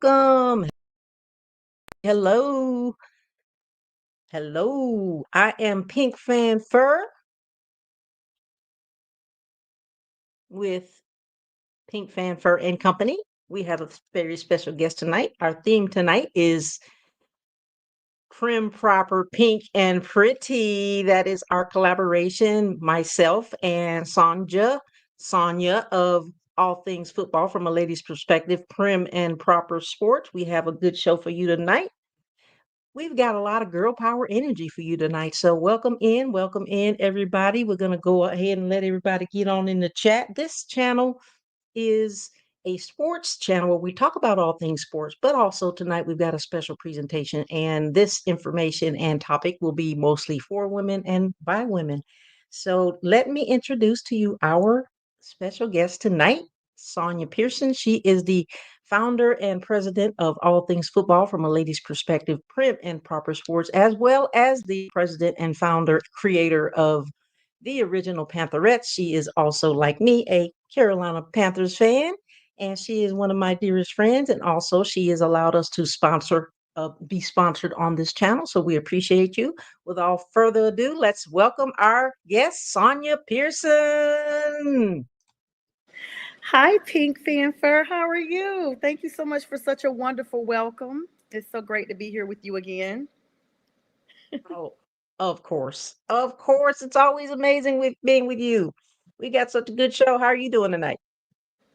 welcome. Hello. Hello. I am Pink Fan Fur with Pink Fan Fur and Company. We have a very special guest tonight. Our theme tonight is Prim, Proper, Pink, and Pretty. That is our collaboration, myself and Sonia of All Things Football from a lady's perspective, Prim and Proper Sports. We have a good show for you tonight. We've got a lot of girl power energy for you tonight. So welcome in, everybody. We're going to go ahead and let everybody get on in the chat. This channel is a sports channel where we talk about all things sports, but also tonight we've got a special presentation, and this information and topic will be mostly for women and by women. So let me introduce to you our special guest tonight, Sonia Pearson. She is the founder and president of All Things Football from a Lady's Perspective, Prim and Proper Sports, as well as the president and founder, creator of the original Pantherettes. She is also, like me, a Carolina Panthers fan, and she is one of my dearest friends. And also, she has allowed us to be sponsored on this channel. So we appreciate you. Without further ado, let's welcome our guest, Sonia Pearson. Hi, Pink Fanfare. How are you? Thank you so much for such a wonderful welcome. It's so great to be here with you again. Oh, of course. Of course. It's always amazing with being with you. We got such a good show. How are you doing tonight?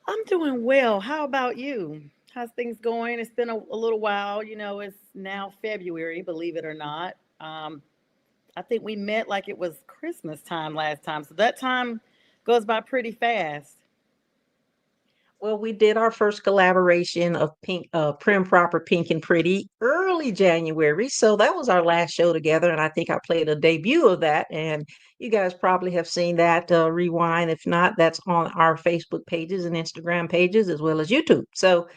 I'm doing well. How about you? How's things going? It's been a little while. It's now February, believe it or not. I think we met like it was Christmas time last time. So that time goes by pretty fast. Well, we did our first collaboration of Prim Proper Pink and Pretty early January. So that was our last show together. And I think I played a debut of that. And you guys probably have seen that rewind. If not, that's on our Facebook pages and Instagram pages as well as YouTube. So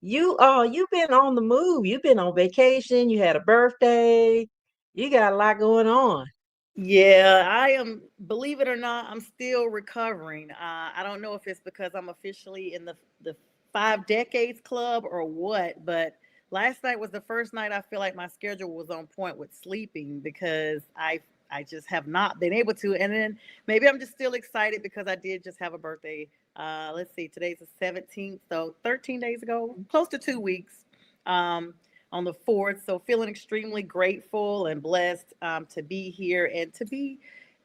you've been on the move. You've been on vacation. You had a birthday. You got a lot going on. Yeah, I am. Believe it or not, I'm still recovering. I don't know if it's because I'm officially in the 5 decades club or what, but last night was the first night I feel like my schedule was on point with sleeping because I just have not been able to. And then maybe I'm just still excited because I did just have a birthday. Let's see, today's the 17th, so 13 days ago, close to 2 weeks. Um, on the 4th. So feeling extremely grateful and blessed to be here and to be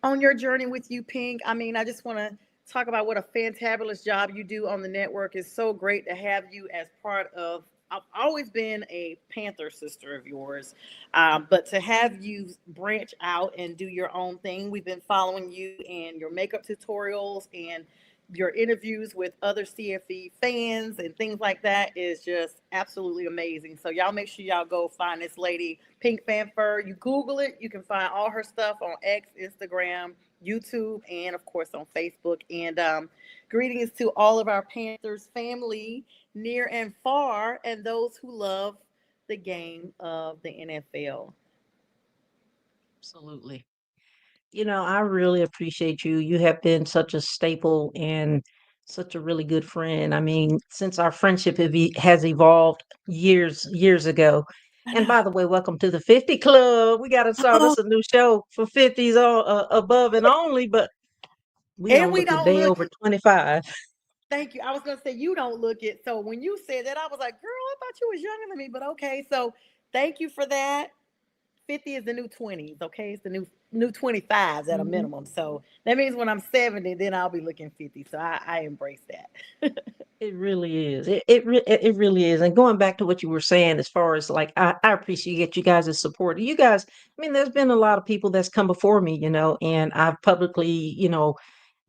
on your journey with you, Pink. I mean, I just want to talk about what a fantabulous job you do on the network. It's so great to have you as part of. I've always been a Panther sister of yours, but to have you branch out and do your own thing, we've been following you and your makeup tutorials and your interviews with other CFE fans and things like that is just absolutely amazing. So y'all make sure y'all go find this lady, Pink Fanfur. You Google it, you can find all her stuff on X, Instagram, YouTube, and of course on Facebook. And greetings to all of our Panthers family, near and far, and those who love the game of the NFL. Absolutely. I really appreciate you. You have been such a staple and such a really good friend. I mean, since our friendship has evolved years ago. I And know. by the way, welcome to the 50 Club. We got to start Oh, us a new show for 50s above and only, but we and don't we look a don't day look. over 25. Thank you. I was gonna say you don't look it. So when you said that, I was like, girl, I thought you was younger than me. But okay, so thank you for that. 50 is the new 20s, okay? It's the new 25s at a Mhm. minimum. So that means when I'm 70, then I'll be looking 50. So I embrace that. It really is. It really is. And going back to what you were saying, as far as like, I appreciate you guys' support. You guys, I mean, there's been a lot of people that's come before me, and I've publicly, you know,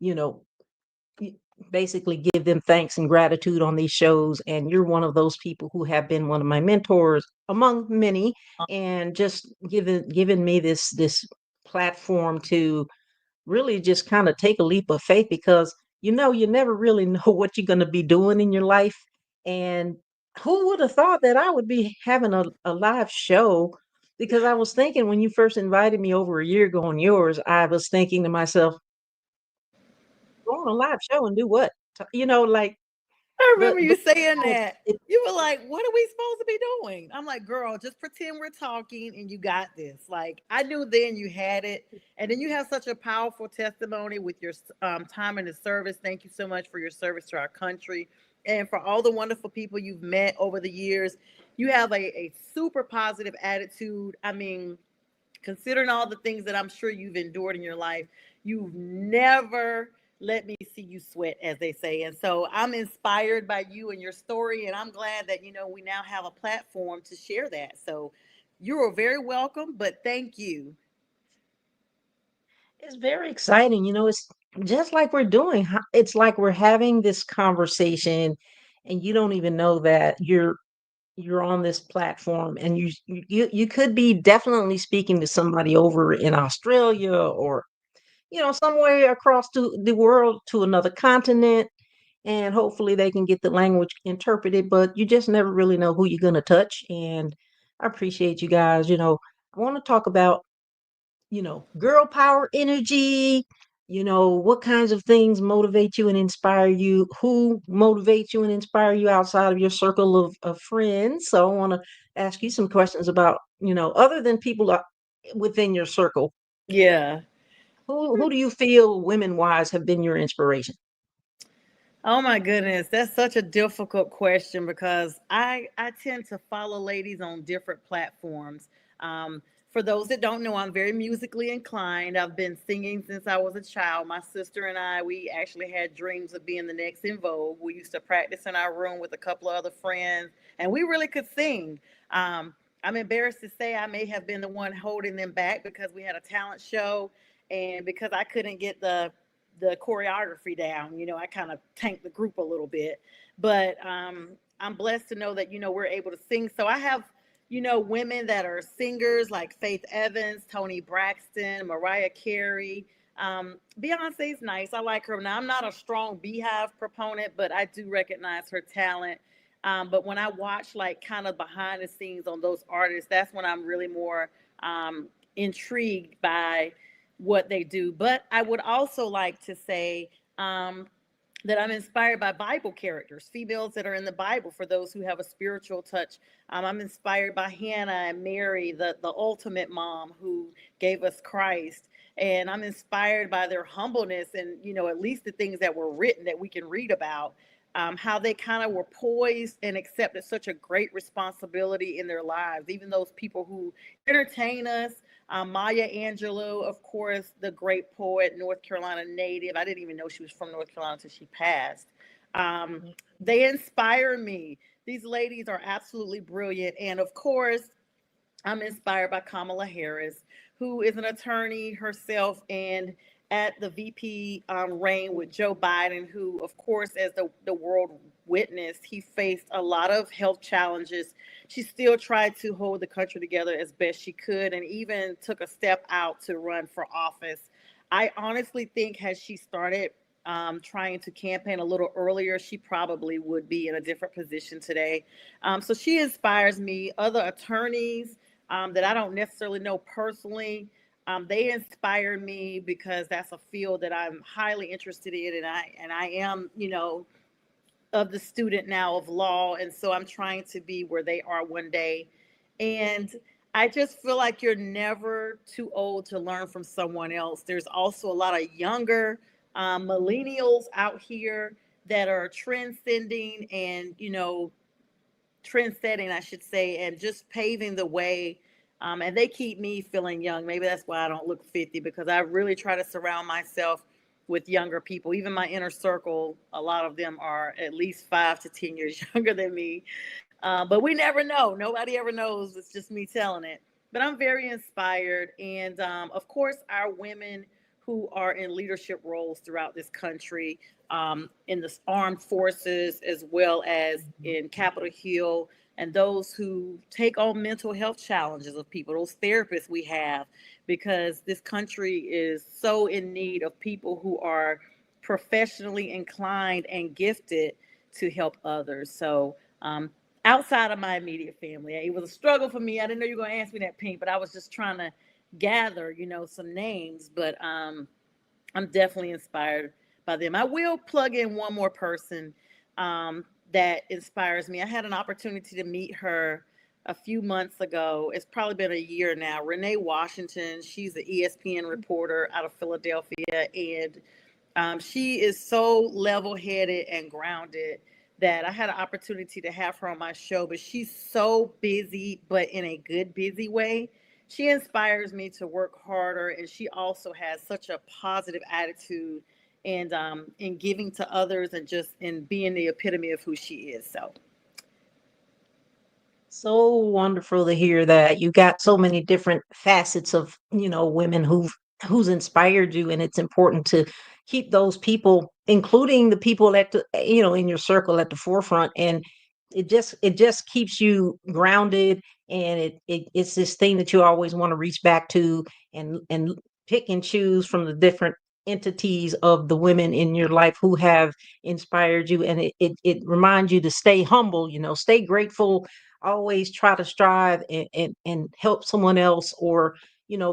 y- basically give them thanks and gratitude on these shows. And you're one of those people who have been one of my mentors among many, and just given me this platform to really just kind of take a leap of faith, because you never really know what you're going to be doing in your life. And who would have thought that I would be having a live show? Because I was thinking, when you first invited me over a year ago on yours, I was thinking to myself, go on a live show and do what? Like, I remember but you saying you know, that. it, You were like, what are we supposed to be doing? I'm like, girl, just pretend we're talking and you got this. Like, I knew then you had it. And then you have such a powerful testimony with your time in the service. Thank you so much for your service to our country and for all the wonderful people you've met over the years. You have a super positive attitude. I mean, considering all the things that I'm sure you've endured in your life, you've never let me see you sweat, as they say. And so I'm inspired by you and your story. And I'm glad that, we now have a platform to share that. So you are very welcome, but thank you. it's very exciting. It's just like we're doing. It's like we're having this conversation, and you don't even know that you're on this platform, and you could be definitely speaking to somebody over in Australia, or somewhere across the world, to another continent, and hopefully they can get the language interpreted, but you just never really know who you're going to touch. And I appreciate you guys. I want to talk about, girl power energy, what kinds of things motivate you and inspire you, who motivates you and inspire you outside of your circle of friends. So I want to ask you some questions about, other than people within your circle, Yeah. who do you feel women wise have been your inspiration? Oh my goodness, that's such a difficult question because I tend to follow ladies on different platforms. For those that don't know, I'm very musically inclined. I've been singing since I was a child. My sister and I, we actually had dreams of being the next in Vogue. We used to practice in our room with a couple of other friends, and we really could sing. I'm embarrassed to say I may have been the one holding them back because we had a talent show, and because I couldn't get the choreography down. I kind of tanked the group a little bit, but I'm blessed to know that we're able to sing. So I have women that are singers like Faith Evans, Toni Braxton, Mariah Carey. Beyonce's nice. I like her. Now I'm not a strong Beehive proponent, but I do recognize her talent. But when I watch like kind of behind the scenes on those artists, that's when I'm really more intrigued by what they do. But I would also like to say that I'm inspired by Bible characters, females that are in the Bible for those who have a spiritual touch. I'm inspired by Hannah and Mary, the ultimate mom who gave us Christ. And I'm inspired by their humbleness and, at least the things that were written that we can read about, how they kind of were poised and accepted such a great responsibility in their lives. Even those people who entertain us, Maya Angelou, of course, the great poet, North Carolina native. I didn't even know she was from North Carolina until she passed. Um, they inspire me. These ladies are absolutely brilliant. And of course, I'm inspired by Kamala Harris, who is an attorney herself and at the VP reign with Joe Biden, who, of course, as the world witnessed, he faced a lot of health challenges. She still tried to hold the country together as best she could and even took a step out to run for office. I honestly think, had she started trying to campaign a little earlier, she probably would be in a different position today. So she inspires me. Other attorneys that I don't necessarily know personally. They inspire me because that's a field that I'm highly interested in, and I am, of the student now of law, and so I'm trying to be where they are one day. And I just feel like you're never too old to learn from someone else. There's also a lot of younger millennials out here that are trend and trend setting, I should say, and just paving the way. And they keep me feeling young. Maybe that's why I don't look 50 because I really try to surround myself with younger people. Even my inner circle, a lot of them are at least 5 to 10 years younger than me. But we never know. Nobody ever knows. It's just me telling it. But I'm very inspired. And of course, our women who are in leadership roles throughout this country, in the armed forces, as well as in Capitol Hill, and those who take on mental health challenges of people, those therapists we have, because this country is so in need of people who are professionally inclined and gifted to help others. So, outside of my immediate family, it was a struggle for me. I didn't know you were going to ask me that, Pink, but I was just trying to gather, some names. But I'm definitely inspired by them. I will plug in one more person. that inspires me. I had an opportunity to meet her a few months ago. It's probably been a year now. Renee Washington, she's an ESPN reporter out of Philadelphia, and she is so level headed and grounded that I had an opportunity to have her on my show, but she's so busy, but in a good busy way. She inspires me to work harder, and she also has such a positive attitude and in giving to others and just in being the epitome of who she is. So So wonderful to hear that you got so many different facets of, women who's inspired you, and it's important to keep those people, including the people at in your circle at the forefront, and it just keeps you grounded, and it's this thing that you always want to reach back to, and pick and choose from the different entities of the women in your life who have inspired you, and it reminds you to stay humble, stay grateful, always try to strive and help someone else, or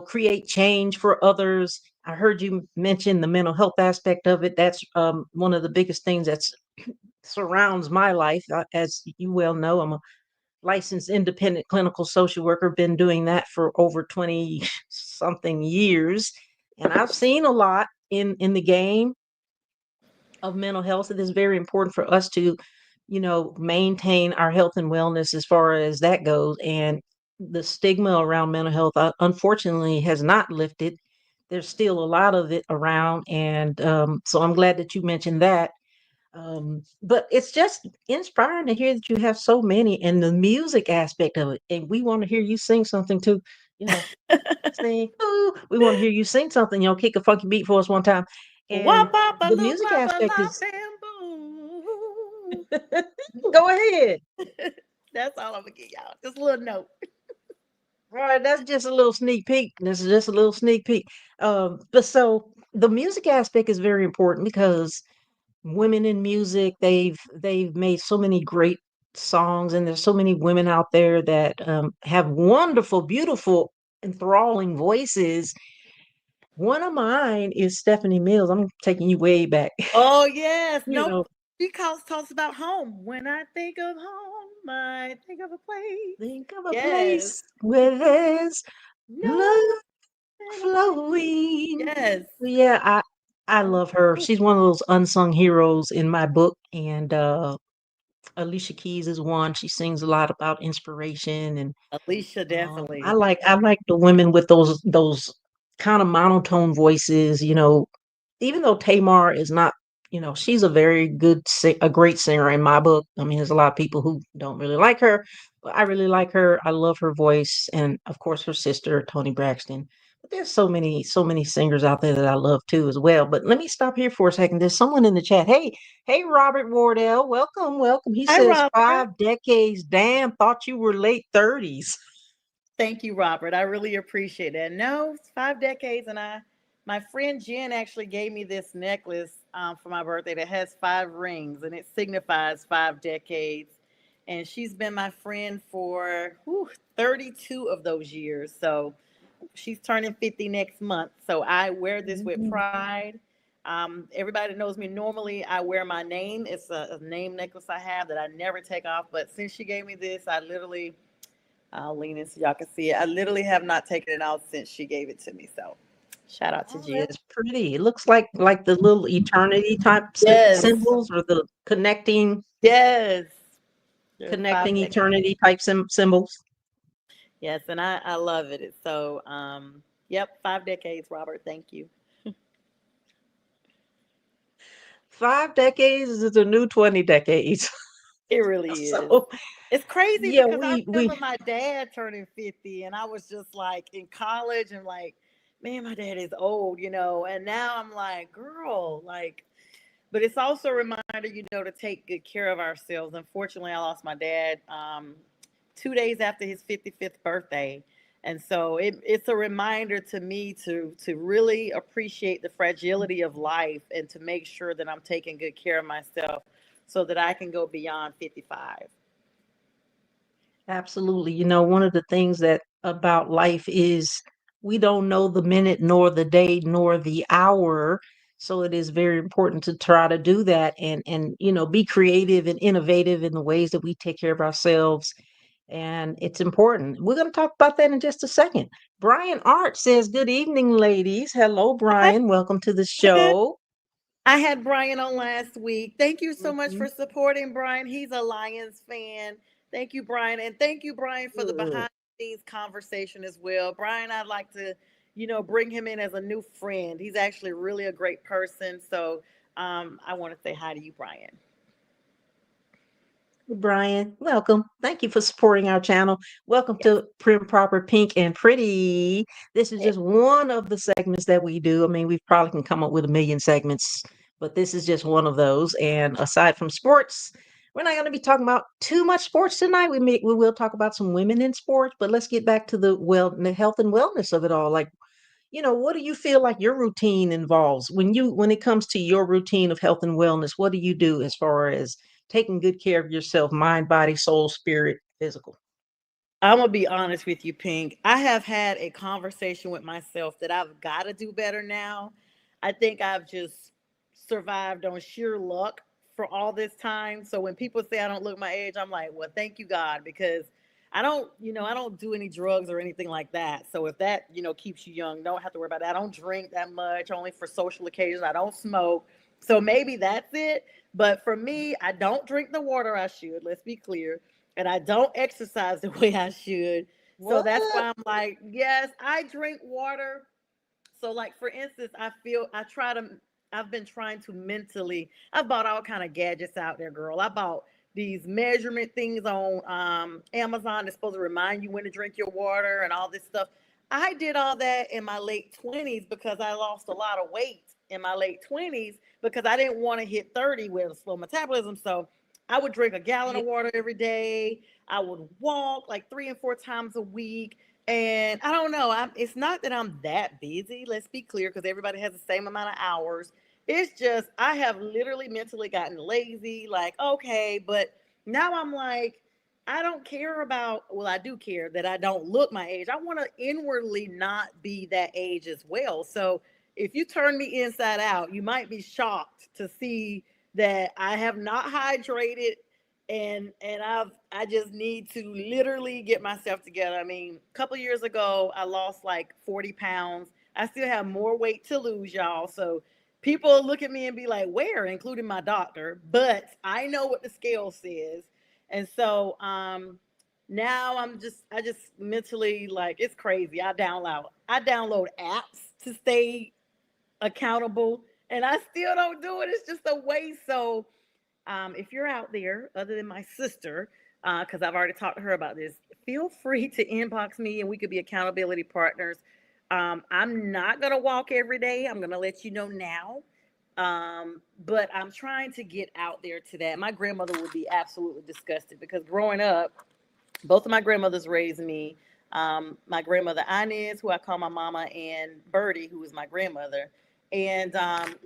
create change for others. I heard you mention the mental health aspect of it. That's one of the biggest things that's surrounds my life. As you well know, I'm a licensed independent clinical social worker, been doing that for over 20 something years, and I've seen a lot in the game of mental health. It is very important for us to, maintain our health and wellness as far as that goes. And the stigma around mental health, unfortunately, has not lifted. There's still a lot of it around. And so I'm glad that you mentioned that. But it's just inspiring to hear that you have so many, and the music aspect of it. And we want to hear you sing something too, you know, sing. Ooh, we want to hear you sing something, kick a funky beat for us one time. And wop pop a the loop music pop a aspect la is bamboo. go ahead. That's all I'm gonna give y'all. Just a little note. All right, that's just a little sneak peek. This is just a little sneak peek. But so the music aspect is very important because women in music, they've made so many great songs, and there's so many women out there that have wonderful, beautiful, enthralling voices. One of mine is Stephanie Mills. I'm taking you way back. Oh yes, you nope. know, She talks about home. When I think of home, I think of a place. think of a Yes, place where there's no love better place. flowing. Yes. Yeah, I love her. She's one of those unsung heroes in my book, and Alicia Keys is one. She sings a lot about inspiration, and Alicia I definitely. like the women with those kind of monotone voices. Even though Tamar is not, she's a very a great singer in my book. I mean, there's a lot of people who don't really like her, but I really like her. I love her voice, and of course her sister Toni Braxton. But there's so many singers out there that I love too as well. But let me stop here for a second. There's someone in the chat. Hey, Robert Wardell, welcome, welcome. He Hi, says Robert. 5 decades. Damn, thought you were late 30s. Thank you, Robert. I really appreciate it. No, it's 5 decades, and my friend Jen actually gave me this necklace for my birthday that has 5 rings, and it signifies 5 decades. And she's been my friend for 32 of those years. So she's turning 50 next month. So I wear this with pride. Everybody knows me. Normally, I wear my name. It's a name necklace I have that I never take off. But since she gave me this, I'll lean in so y'all can see it. I literally have not taken it out since she gave it to me. So shout out to Oh, Jen. that's pretty. It looks like the little eternity type Yes. symbols, or the Yes. There's connecting 5 decades. eternity type symbols. Yes, and I love it. It's so yep, 5 decades, Robert. Thank you. 5 decades is the new 20 decades. It really is. So It's crazy yeah, because I we remember my dad turning 50 and I was just like in college and like, man, my dad is old, and now I'm like, girl, like, but it's also a reminder, to take good care of ourselves. Unfortunately, I lost my dad 2 days after his 55th birthday. And so it's a reminder to me to really appreciate the fragility of life and to make sure that I'm taking good care of myself so that I can go beyond 55. absolutely. One of the things that about life is we don't know the minute nor the day nor the hour. So it is very important to try to do that and be creative and innovative in the ways that we take care of ourselves. And it's important. We're going to talk about that in just a second. Brian Art says, "Good evening, ladies." Hello, Hi, Brian. Welcome to the Brian. show. I had Brian on last week. Thank you so much Mhm. for supporting Brian. He's a Lions fan. Thank you, Brian. And thank you, Brian, for the Good. behind the scenes conversation as well. Brian, I'd like to, bring him in as a new friend. He's actually really a great person. So I want to say hi to you, Brian. Brian, welcome. Thank you for supporting our channel. Welcome Yes. to Prim, Proper, Pink, and Pretty. This is just one of the segments that we do. I mean, we probably can come up with a million segments, but this is just one of those. And aside from sports, we're not going to be talking about too much sports tonight. We will talk about some women in sports, but let's get back to the health and wellness of it all. Like, what do you feel like your routine involves when it comes to your routine of health and wellness? What do you do as far as taking good care of yourself, mind, body, soul, spirit, physical? I'm gonna be honest with you, Pink. I have had a conversation with myself that I've got to do better now. I think I've just survived on sheer luck for all this time. So when people say I don't look my age, I'm like, well, thank you, God, because I don't do any drugs or anything like that. So if that, keeps you young, don't have to worry about that. I don't drink that much, only for social occasions. I don't smoke. So maybe that's it. But for me, I don't drink the water I should. Let's be clear, and I don't exercise the way I should. So What? that's why I'm like, yes, I drink water. So like for instance, I've been trying to mentally, I bought all kind of gadgets out there, girl. I bought these measurement things on Amazon that's supposed to remind you when to drink your water and all this stuff. I did all that in my late 20s because I lost a lot of weight in my late 20s because I didn't want to hit 30 with a slow metabolism. So I would drink a gallon Yeah. of water every day. I would walk like 3 and 4 times a week. And I don't know. It's not that I'm that busy. Let's be clear, because everybody has the same amount of hours. It's just I have literally mentally gotten lazy. Like, okay, but now I'm like, I don't care about. Well, I do care that I don't look my age. I want to inwardly not be that age as well. So if you turn me inside out, you might be shocked to see that I have not hydrated, and I just need to literally get myself together. I mean, a couple years ago, I lost like 40 pounds. I still have more weight to lose, y'all. So people look at me and be like, "Where?" Including my doctor. But I know what the scale says, and so now I just mentally, like, it's crazy. I download apps to stay accountable, and I still don't do it. It's just a waste. So if you're out there, other than my sister, because I've already talked to her about this, feel free to inbox me and we could be accountability partners. I'm not going to walk every day. I'm going to let you know now. But I'm trying to get out there to that. My grandmother would be absolutely disgusted because growing up, both of my grandmothers raised me. My grandmother Inez, who I call my mama, and Bertie, who is my grandmother, and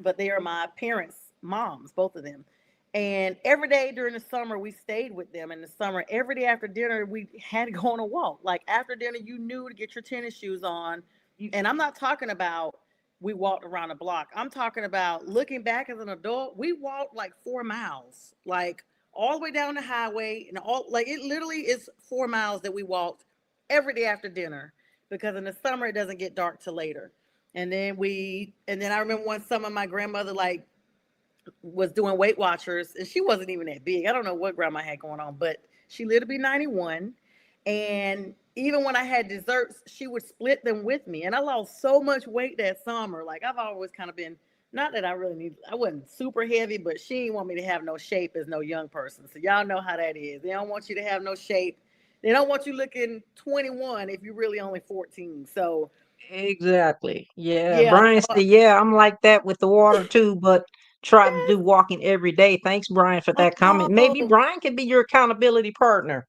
but they are my parents' moms, both of them. And every day during the summer, we stayed with them. In the summer, every day after dinner, we had to go on a walk. Like after dinner, you knew to get your tennis shoes on. And I'm not talking about we walked around the block. I'm talking about looking back as an adult. We walked like 4 miles, like all the way down the highway, and all like it literally is 4 miles that we walked every day after dinner, because in the summer it doesn't get dark till later. And then I remember one summer my grandmother like was doing Weight Watchers, and she wasn't even that big. I don't know what grandma had going on, but she lived to be 91. And even when I had desserts, she would split them with me. And I lost so much weight that summer. Like I've always kind of been, not that I really need, I wasn't super heavy, but she didn't want me to have no shape as no young person. So y'all know how that is. They don't want you to have no shape. They don't want you looking 21 if you're really only 14. So Exactly. Yeah. yeah, Brian so said, yeah, I'm like that with the water too, but try to do walking every day. Thanks, Brian, for that comment. Maybe oh, Brian could be your accountability partner.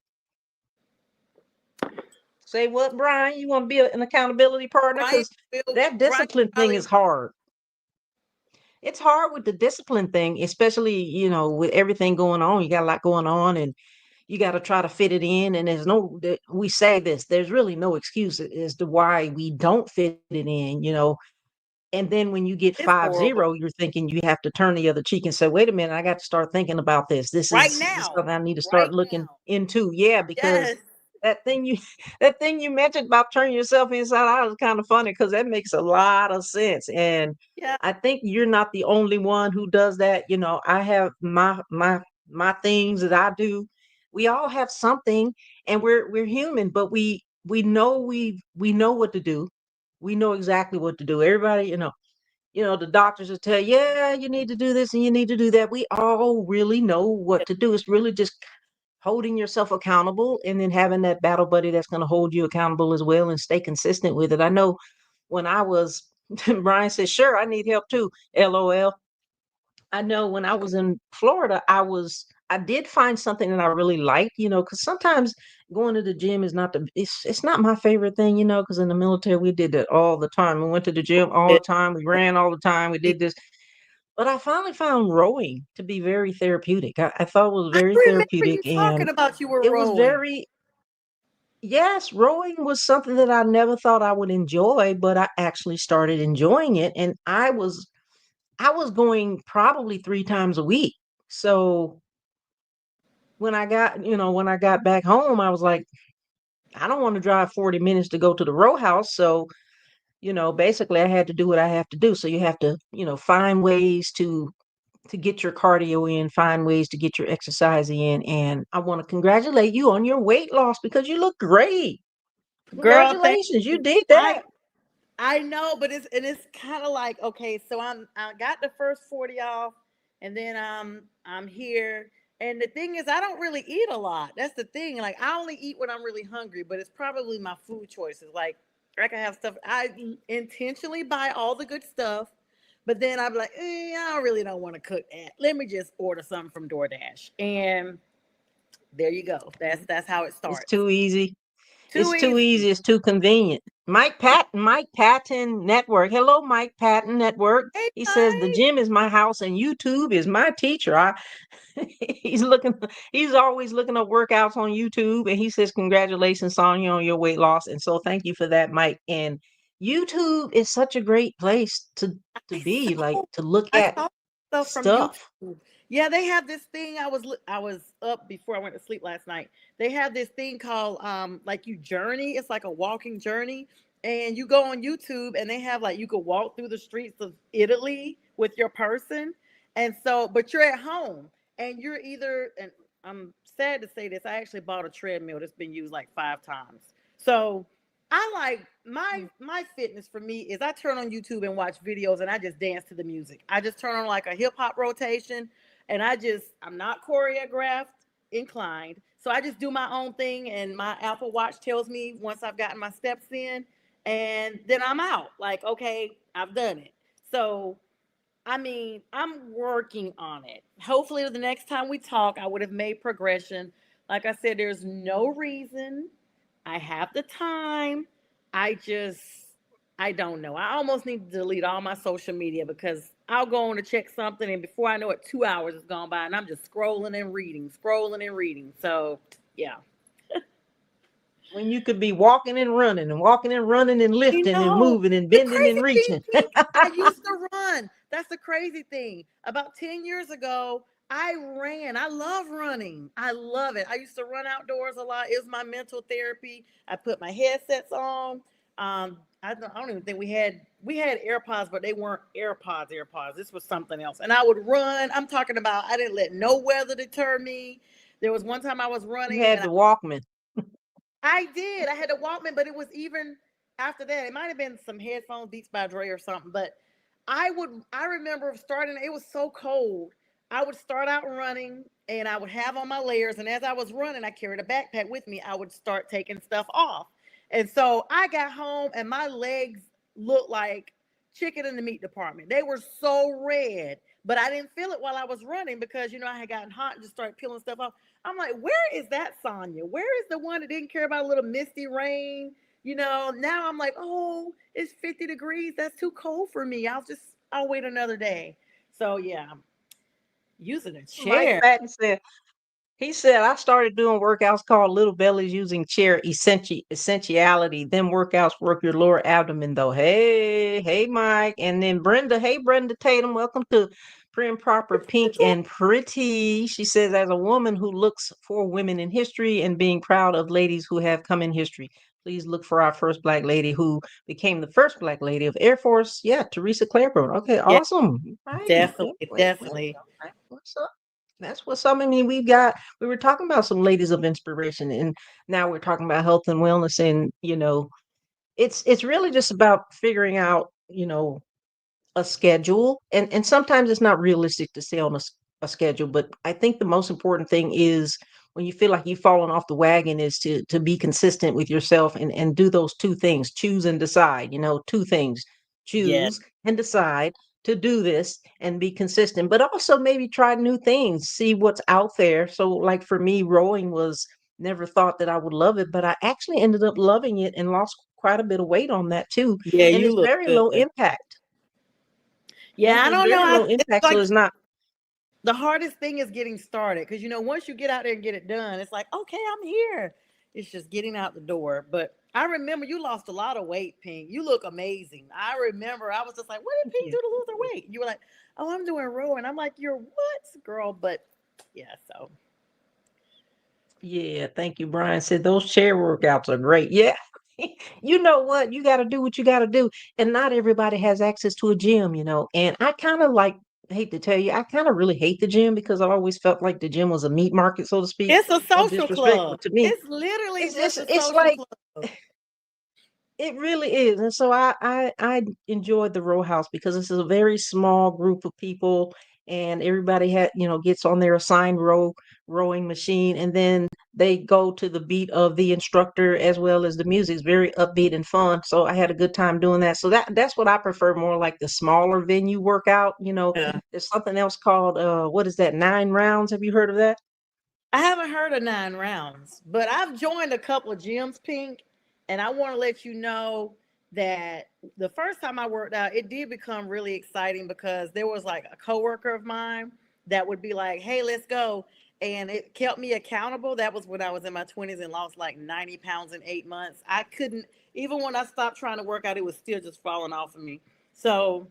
Say what, Brian? You want to be an accountability partner? Brian Because will, that Brian discipline thing probably, is hard. It's hard with the discipline thing, especially, with everything going on. You got a lot going on and you got to try to fit it in. And we say this, there's really no excuse as to why we don't fit it in. And then when you get It's horrible. 5-0, you're thinking you have to turn the other cheek and say, wait a minute, I got to start thinking about this. Right This is now. something I need to start Right looking now. into. Yeah, because Yes. that thing you that thing you mentioned about turning yourself inside out is kind of funny because that makes a lot of sense. And Yeah. I think you're not the only one who does that. You know, I have my things that I do. We all have something, and we're human, but we know what to do. We know exactly what to do. Everybody, the doctors will tell you, yeah, you need to do this and you need to do that. We all really know what to do. It's really just holding yourself accountable and then having that battle buddy that's going to hold you accountable as well and stay consistent with it. I know when I was, Brian said, sure, I need help too. LOL. I know when I was in Florida, I did find something that I really liked, because sometimes going to the gym is not it's not my favorite thing, because in the military we did that all the time. We went to the gym all Yeah. the time, we ran all the time, we did this. But I finally found rowing to be very therapeutic. I thought it was I very remember you therapeutic, and talking about you were it was rowing. very yes, rowing was something that I never thought I would enjoy, but I actually started enjoying it, and I was going probably 3 times a week. So when I got back home, I was like, I don't want to drive 40 minutes to go to the row house. So, basically I had to do what I have to do. So you have to, find ways to get your cardio in, find ways to get your exercise in. And I want to congratulate you on your weight loss because you look great. Girl, thank Congratulations. You you. did that. I know, but it's kind of like, okay, so I got the first 40 off, and then I'm here. And the thing is, I don't really eat a lot. That's the thing. Like, I only eat when I'm really hungry, but it's probably my food choices. Like I can have stuff. I intentionally buy all the good stuff, but then I'm like, I really don't want to cook that. Let me just order something from DoorDash. And there you go. That's how it It's starts. too easy. Too It's too easy. easy. It's too convenient. Mike Patton Network. Hello, Mike Patton Network. Hey, He says the Mike. gym is my house and YouTube is my teacher. He's looking. He's always looking up workouts on YouTube, and he says congratulations, Sonya, on your weight loss. And so thank you for that, Mike. And YouTube is such a great place to I be, like saw to look I at saw stuff from stuff. YouTube. Yeah, they have this thing. I was up before I went to sleep last night. They have this thing called like you journey. It's like a walking journey, and you go on YouTube, and they have like you could walk through the streets of Italy with your person, and so but you're at home, and you're either and I'm sad to say this. I actually bought a treadmill that's been used like 5 times. So I like my fitness for me is I turn on YouTube and watch videos and I just dance to the music. I just turn on like a hip hop rotation and I'm not choreographed inclined. So I just do my own thing and my Apple Watch tells me once I've gotten my steps in and then I'm out. Like, okay, I've done it. So I mean, I'm working on it. Hopefully, the next time we talk, I would have made progression. Like I said, there's no reason. I have the time. I just, I don't know. I almost need to delete all my social media because I'll go on to check something, and before I know it, 2 hours has gone by, and I'm just scrolling and reading, scrolling and reading. So, yeah. When you could be walking and running and I lifting and know. moving and The bending and crazy thing, reaching. Pink, I used to run. That's the crazy thing. About 10 years ago, I ran. I love running. I love it. I used to run outdoors a lot. It was my mental therapy. I put my headsets on. I don't even think we had AirPods, but they weren't AirPods. This was something else. And I would run. I'm talking about I didn't let no weather deter me. There was one time I was You running had and the Walkman. I did. I had a Walkman, but it was even after that. It might have been some headphones, Beats by Dre or something. But I remember starting, it was so cold. I would start out running and I would have on my layers. And as I was running, I carried a backpack with me. I would start taking stuff off. And so I got home and my legs looked like chicken in the meat department. They were so red, but I didn't feel it while I was running because, I had gotten hot and just started peeling stuff off. I'm like, where is that Sonya? Where is the one that didn't care about a little misty rain? Now I'm like, oh, it's 50 degrees. That's too cold for me. I'll wait another day. So yeah, using a Mike chair. Patton said, He said, I started doing workouts called Little Bellies using chair essentiality. Then workouts work your lower abdomen, though. Hey, hey, Mike. And then Brenda. Hey, Brenda Tatum. Welcome to Prim Proper Pink and Pretty. She says, as a woman who looks for women in history and being proud of ladies who have come in history, please look for our first Black lady who became the first Black lady of Air Force. Yeah, Teresa Claiborne. Okay, Yeah, awesome. Right. Well, definitely, well, well. definitely. What's up? That's what's up. I mean, we were talking about some ladies of inspiration, and now we're talking about health and wellness, and it's really just about figuring out, a schedule, and sometimes it's not realistic to stay on a schedule, but I think the most important thing is when you feel like you've fallen off the wagon is to be consistent with yourself and do those two things, choose and decide, two things, Yeah, choose and decide to do this and be consistent, but also maybe try new things, see what's out there. So like for me, rowing was never thought that I would love it, but I actually ended up loving it and lost quite a bit of weight on that too. yeah, And you it's look very good. low impact. Yeah, I It's don't know. very low It's impact, so like it's not. the hardest thing is getting started because once you get out there and get it done, it's like, okay, I'm here. It's just getting out the door. But I remember you lost a lot of weight, Pink. You look amazing. I remember I was just like, what did Thank Pink you. do to lose her weight? You were like, oh, I'm doing rowing. I'm like, you're what, girl? But yeah, so Yeah, thank you. Brian said those chair workouts are great. Yeah. You know what? You got to do what you got to do. And not everybody has access to a gym. And I kind of like, hate to tell you, I kind of really hate the gym because I always felt like the gym was a meat market, so to speak. it's a No social disrespect, but club. to me, It's literally it's just it's a it's social like club. it really is. And so I enjoyed the row house because this is a very small group of people and everybody gets on their assigned rowing machine, and then they go to the beat of the instructor as well as the music. It's very upbeat and fun. So I had a good time doing that. So that's what I prefer, more like the smaller venue workout. Yeah. There's something else called what is that, 9 rounds? Have you heard of that? I haven't heard of 9 rounds, but I've joined a couple of gyms, Pink, and I want to let you know that the first time I worked out, it did become really exciting because there was like a coworker of mine that would be like, "Hey, let's go," and it kept me accountable. That was when I was in my 20s and lost like 90 pounds in 8 months. I couldn't, even when I stopped trying to work out, it was still just falling off of me. So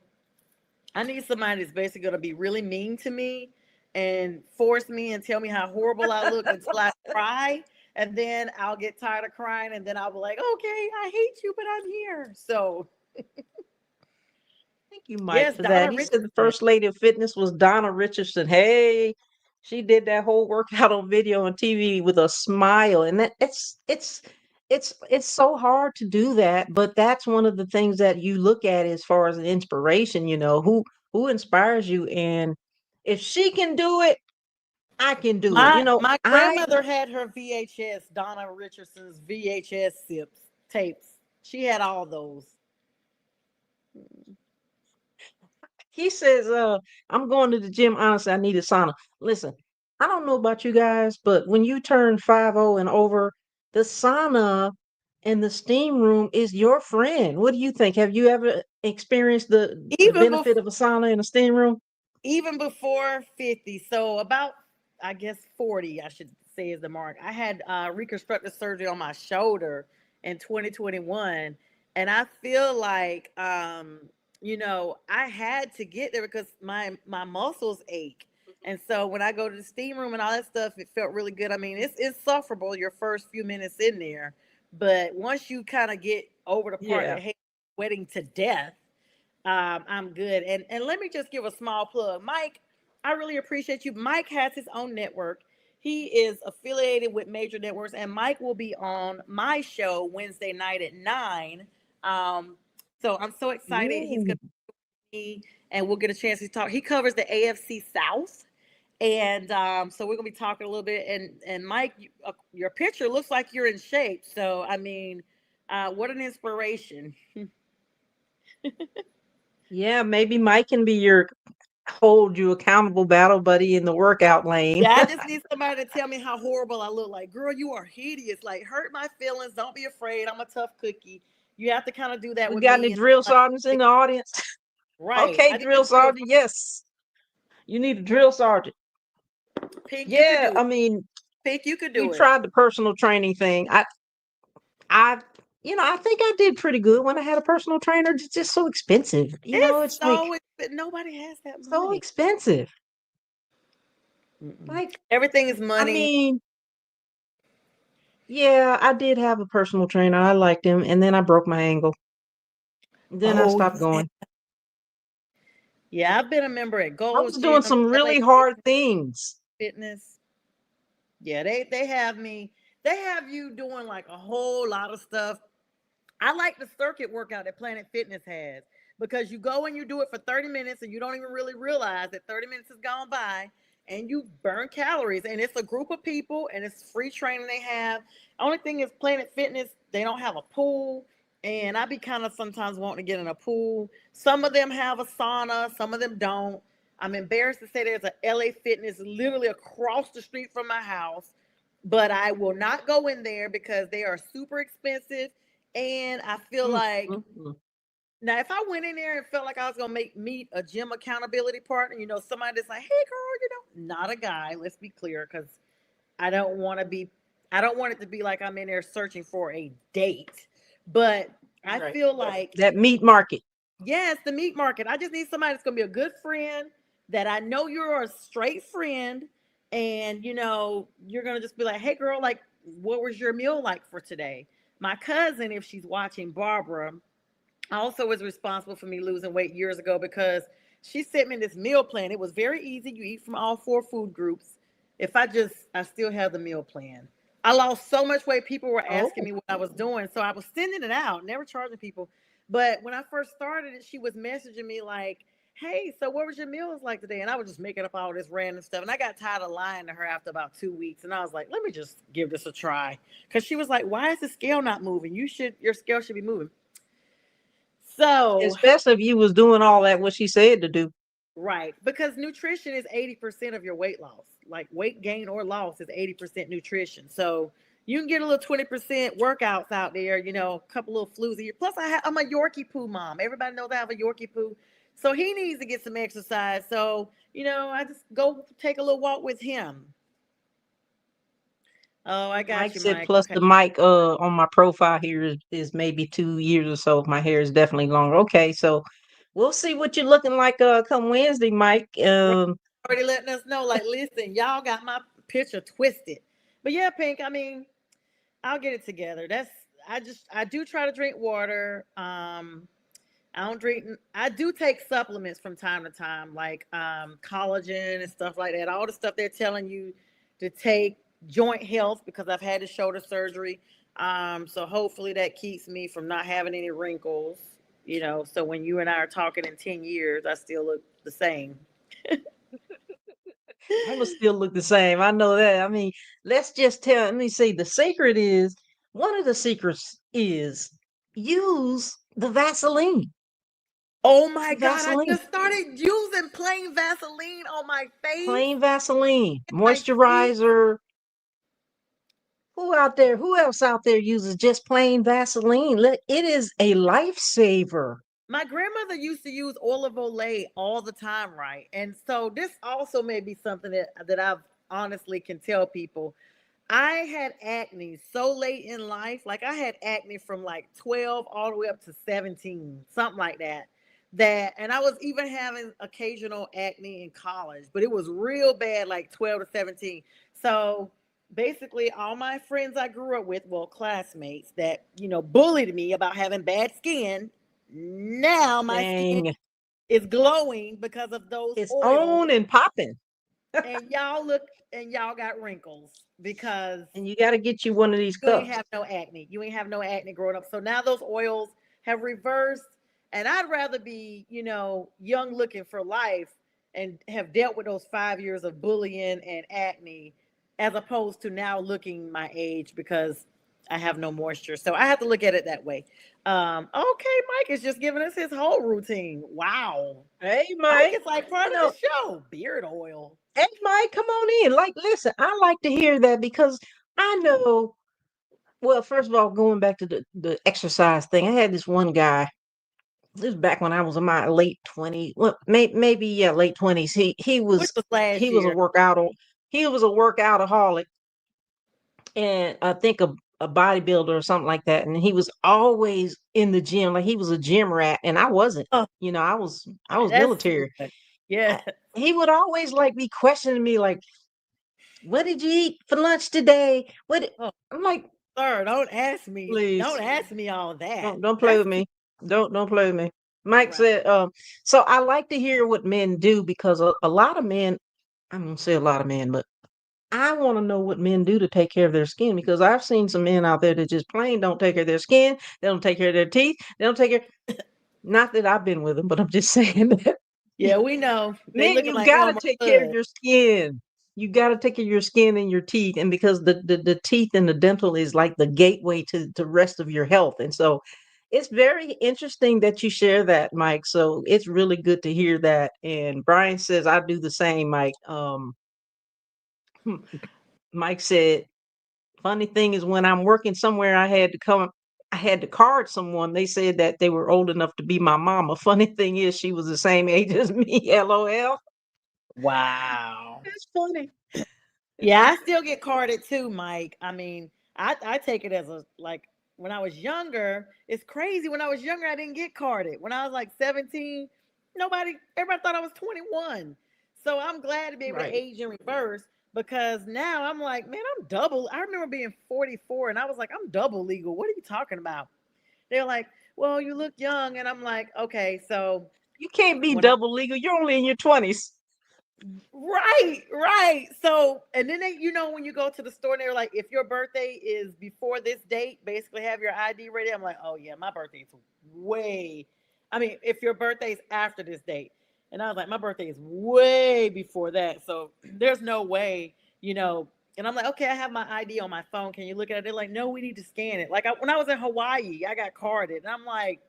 I need somebody that's basically going to be really mean to me and force me and tell me how horrible I look until I cry. And then I'll get tired of crying. And then I'll be like, okay, I hate you, but I'm here. So, Thank you, Mike, yes, for that. Donna He said the Richardson. first lady of fitness was Donna Richardson. Hey, she did that whole workout on video and TV with a smile, and that it's so hard to do that, but that's one of the things that you look at as far as an inspiration. Who inspires you, and if she can do it, I can do it. My I grandmother had her VHS, Donna Richardson's VHS tapes. She had all those. He says, I'm going to the gym. Honestly, I need a sauna. Listen, I don't know about you guys, but when you turn 50 and over, the sauna and the steam room is your friend. What do you think? Have you ever experienced the Even benefit before of a sauna and a steam room? even before 50, so about, I guess, 40 I should say is the mark. I had reconstructive surgery on my shoulder in 2021, and I feel like I had to get there because my muscles ache. And so when I go to the steam room and all that stuff, it felt really good. I mean, it's sufferable your first few minutes in there, but once you kind of get over the part Yeah. that hates sweating to death, I'm good. And let me just give a small plug. Mike, I really appreciate you. Mike has his own network. He is affiliated with major networks, and Mike will be on my show Wednesday night at 9. Um, so I'm so excited. He's Ooh. gonna be, and we'll get a chance to talk. He covers the AFC South. And so we're gonna be talking a little bit. And Mike, your picture looks like you're in shape. So I mean, what an inspiration! Yeah, maybe Mike can be your hold you accountable battle buddy in the workout lane. Yeah, I just need somebody to tell me how horrible I look. Like, girl, you are hideous. Like, hurt my feelings. Don't be afraid. I'm a tough cookie. You have to kind of do that We with got any me. And drill like, sergeants in the audience? right. Okay, I need a drill drill. sergeant. Yes, you need a drill sergeant. Pink, you could Yeah, do I it. mean, Pink, you could We do it. tried the personal training thing. I, I think I did pretty good when I had a personal trainer. It's just so expensive. It's It's like so nobody has that so money. expensive. Mm-mm. Like, Everything is I money. mean, yeah, I did have a personal trainer. I liked him, and then I broke my ankle. Then I Oh stopped yeah, going. yeah. I've been a member at I Gold's was Gym, doing some LA really hard things. Fitness. Yeah, they have me. They have you doing like a whole lot of stuff. I like the circuit workout that Planet Fitness has because you go and you do it for 30 minutes and you don't even really realize that 30 minutes has gone by and you burn calories. And it's a group of people and it's free training they have. Only thing is, Planet Fitness, they don't have a pool. And I be kind of sometimes wanting to get in a pool. Some of them have a sauna, some of them don't. I'm embarrassed to say there's a LA Fitness literally across the street from my house, but I will not go in there because they are super expensive, and I feel Mm, like mm, mm. now if I went in there and felt like I was gonna meet a gym accountability partner, somebody that's like, hey girl, not a guy. Let's be clear, because I don't want to be, I don't want it to be like I'm in there searching for a date. But I Right. feel like That meat market. yes, the meat market. I just need somebody that's gonna be a good friend, that I know you're a straight friend, and you're gonna just be like, hey girl, like, what was your meal like for today? My cousin, if she's watching, Barbara, also was responsible for me losing weight years ago because she sent me this meal plan. It was very easy. You eat from all four food groups. I still have the meal plan. I lost so much weight. People were asking Oh, me what I was doing. So I was sending it out, never charging people. But when I first started it, she was messaging me like, hey, so what was your meals like today? And I was just making up all this random stuff. And I got tired of lying to her after about 2 weeks. And I was like, let me just give this a try. Because she was like, why is the scale not moving? Your scale should be moving. So, especially if you was doing all that what she said to do. right, because nutrition is 80% of your weight loss. Like weight gain or loss is 80% nutrition. So, you can get a little 20% workouts out there, a couple little flus a year. Plus, I'm a Yorkie poo mom. Everybody knows I have a Yorkie poo. So, he needs to get some exercise. So, I just go take a little walk with him. Oh, I got Mike you, said Mike. plus Okay. the mic on my profile here is maybe 2 years or so. My hair is definitely longer. Okay, so we'll see what you're looking like come Wednesday, Mike. Already letting us know, like, listen, y'all got my picture twisted. But yeah, Pink, I mean, I'll get it together. I do try to drink water. I don't drink. I do take supplements from time to time, like collagen and stuff like that. All the stuff they're telling you to take, joint health, because I've had the shoulder surgery. So hopefully that keeps me from not having any wrinkles. So when you and I are talking in 10 years, I still look the same. I'm gonna still look the same. I know that. I mean, let's just tell. Let me see. The secret is one of the secrets is use the Vaseline. Oh my Some God, I Vaseline, just started using plain Vaseline on my face plain Vaseline, and my cheeks. moisturizer. Who out there? Who else out there uses just plain Vaseline? It is a lifesaver. My grandmother used to use olive olay all the time, right? And so this also may be something that I've honestly can tell people. I had acne so late in life. Like I had acne from like 12 all the way up to 17, something like that. And I was even having occasional acne in college, but it was real bad, like 12 to 17. So basically, all my friends I grew up with, well, classmates that, bullied me about having bad skin. Now my skin Dang, is glowing because of those it's oils, on and popping. and y'all look and y'all got wrinkles because And you got to get you one of these you ain't cups. have no acne. You ain't have no acne growing up. So now those oils have reversed. And I'd rather be, young looking for life and have dealt with those 5 years of bullying and acne as opposed to now looking my age because I have no moisture. So I have to look at it that way. Okay, Mike is just giving us his whole routine. Wow. Hey, Mike Mike. is like part You of the know, show. Beard oil. hey, Mike, come on in. Like, listen, I like to hear that because I know. Well, first of all, going back to the exercise thing, I had this one guy. This was back when I was in my late 20s. Well, maybe yeah, late 20s. He Which was was last he was a year. workout he was a workoutaholic. and I think a bodybuilder or something like that. And he was always in the gym, like he was a gym rat, and I wasn't. Oh, You know, I was that's military. good. Yeah. I, he would always like be questioning me, like, "What did you eat for lunch today?" Oh, I'm like, sir, don't ask me. Don't please, ask me all that. don't play That's with too me. Don't play with me. Mike right. said, so I like to hear what men do because a lot of men, I'm gonna say a lot of men, but I want to know what men do to take care of their skin because I've seen some men out there that just plain don't take care of their skin. They don't take care of their teeth. They don't take care. Not that I've been with them, but I'm just saying that Yeah, we know. They men, looking you like gotta Elmer take care of Fudd. your skin. You gotta take care of your skin and your teeth, and because the teeth and the dental is like the gateway to the rest of your health, and so it's very interesting that you share that, Mike. So it's really good to hear that. And Brian says I do the same, Mike. Mike said funny thing is when I'm working somewhere, I had to card someone. They said that they were old enough to be my mama. Funny thing is she was the same age as me. LOL. Wow. That's funny. That's Yeah, I funny. still get carded too, Mike. I mean, I take it as a like when I was younger, it's crazy. When I was younger, I didn't get carded. When I was like 17, everybody thought I was 21. So I'm glad to be able to Right. age in reverse because now I'm like, man, I'm double. I remember being 44 and I was like, I'm double legal. What are you talking about? They're like, well, you look young. And I'm like, okay, so You can't be when I double legal. You're only in your 20s. right, right. So, and then they, when you go to the store and they're like, if your birthday is before this date, basically have your ID ready. I'm like, oh yeah, my birthday's way. I mean, if your birthday's after this date, and I was like, my birthday is way before that, so there's no way, you know. And I'm like, okay, I have my ID on my phone. Can you look at it? They're like, no, we need to scan it. Like when I was in Hawaii, I got carded, and I'm like,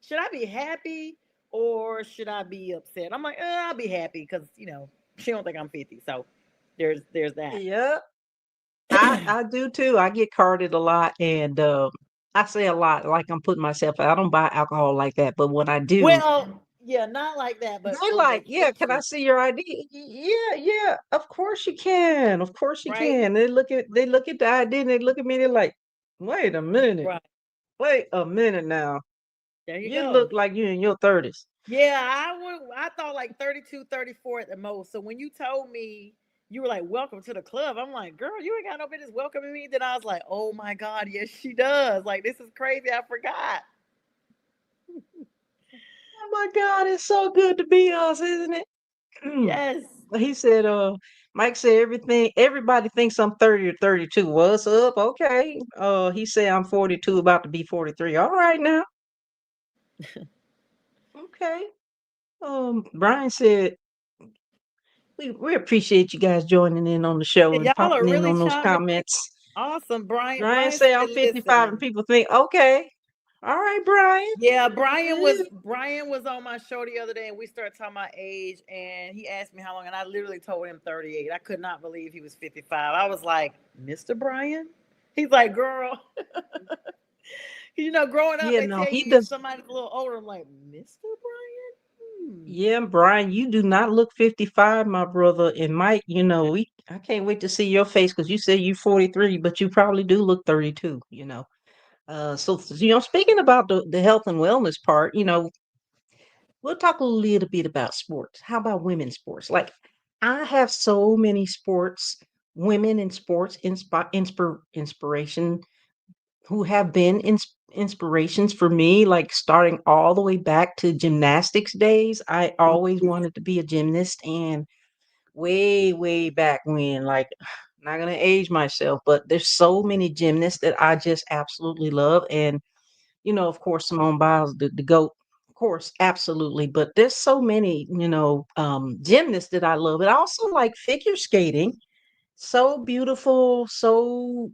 should I be happy or should I be upset? I'm like, I'll be happy because she don't think I'm 50. So there's that. Yeah, I do too. I get carded a lot, and I say a lot like I'm putting myself out. I don't buy alcohol like that, but when I do, Well, yeah, not like that, but they on like, yeah, can I vacation, see your ID? Yeah, yeah, of course you can. Of course you right? can. They look at the ID and they look at me, they're like, wait a minute. Right. Wait a minute now. There you You go. look like you're in your 30s. Yeah, I thought like 32, 34 at the most. So when you told me you were like, welcome to the club, I'm like, girl, you ain't got no business welcoming me. Then I was like, oh my God, yes, she does. Like, this is crazy. I forgot. Oh my God, it's so good to be us, isn't it? Yes. He said, Mike said everybody thinks I'm 30 or 32. What's up? Okay. He said I'm 42, about to be 43. All right now. Okay. Brian said, we appreciate you guys joining in on the show and Y'all are popping in really on those chiming in. comments. Awesome. Brian Brian Brian say I'm said 55 and listening. people think, okay. All right, Brian. Yeah, Brian Eh, was Brian was on my show the other day and we started talking about age and he asked me how long and I literally told him 38. I could not believe he was 55. I was like, Mr. Brian? He's like, girl, growing up Yeah, they no, tell he you if does. somebody's a little older. I'm like, Mr. Brian? Hmm. Yeah, Brian, you do not look 55, my brother. And Mike, I can't wait to see your face because you say you 43, but you probably do look 32. So, speaking about the health and wellness part, we'll talk a little bit about sports. How about women's sports? Like, I have so many sports, women in sports inspiration who have been inspirations for me, like starting all the way back to gymnastics days. I always wanted to be a gymnast, and way, way back when, like, not gonna age myself, but there's so many gymnasts that I just absolutely love. And, of course, Simone Biles, the GOAT, of course, absolutely. But there's so many, gymnasts that I love. And I also like figure skating, so beautiful, so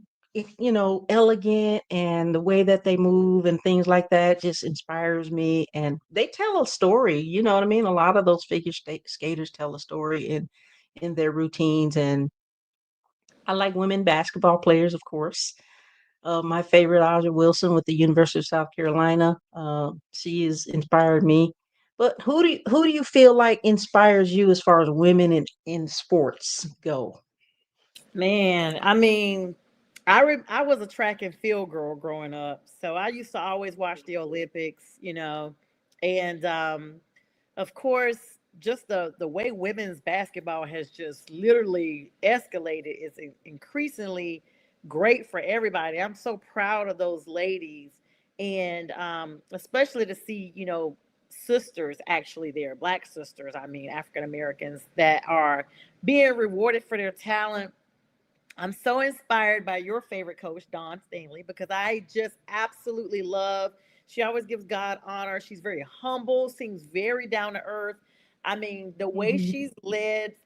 elegant, and the way that they move and things like that just inspires me. And they tell a story, you know what I mean? A lot of those skaters tell a story in their routines. And I like women basketball players, of course. My favorite, Aja Wilson with the University of South Carolina. She has inspired me. But who do you feel like inspires you as far as women in sports go? Man, I mean, I was a track and field girl growing up, so I used to always watch the Olympics, and of course, just the way women's basketball has just literally escalated is increasingly great for everybody. I'm so proud of those ladies, and especially to see sisters actually there, black sisters. I mean, African Americans that are being rewarded for their talent. I'm so inspired by your favorite coach, Dawn Staley, because I just absolutely love. She always gives God honor. She's very humble, seems very down to earth. I mean, the way Mhm. she's led,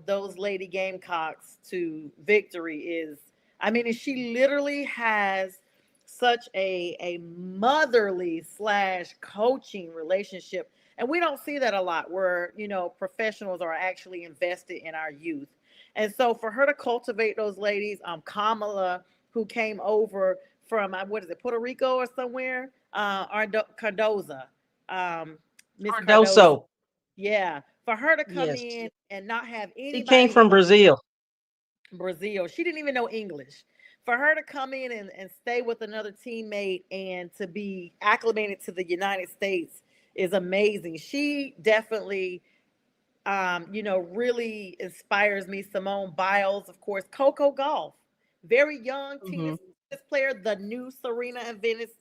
those Lady Gamecocks to victory is, I mean, and she literally has such a motherly slash coaching relationship. And we don't see that a lot where, professionals are actually invested in our youth. And so for her to cultivate those ladies, Kamala, who came over from what is it, Puerto Rico or somewhere, Cardoza, um, Miss Cardoza, Cardoso. yeah, for her to come Yes. in and not have She came anybody from in Brazil. Brazil, she didn't even know English. For her to come in and stay with another teammate and to be acclimated to the United States is amazing. She definitely really inspires me. Simone Biles, of course, Coco Golf, very young Mhm. tennis player, the new Serena and Venus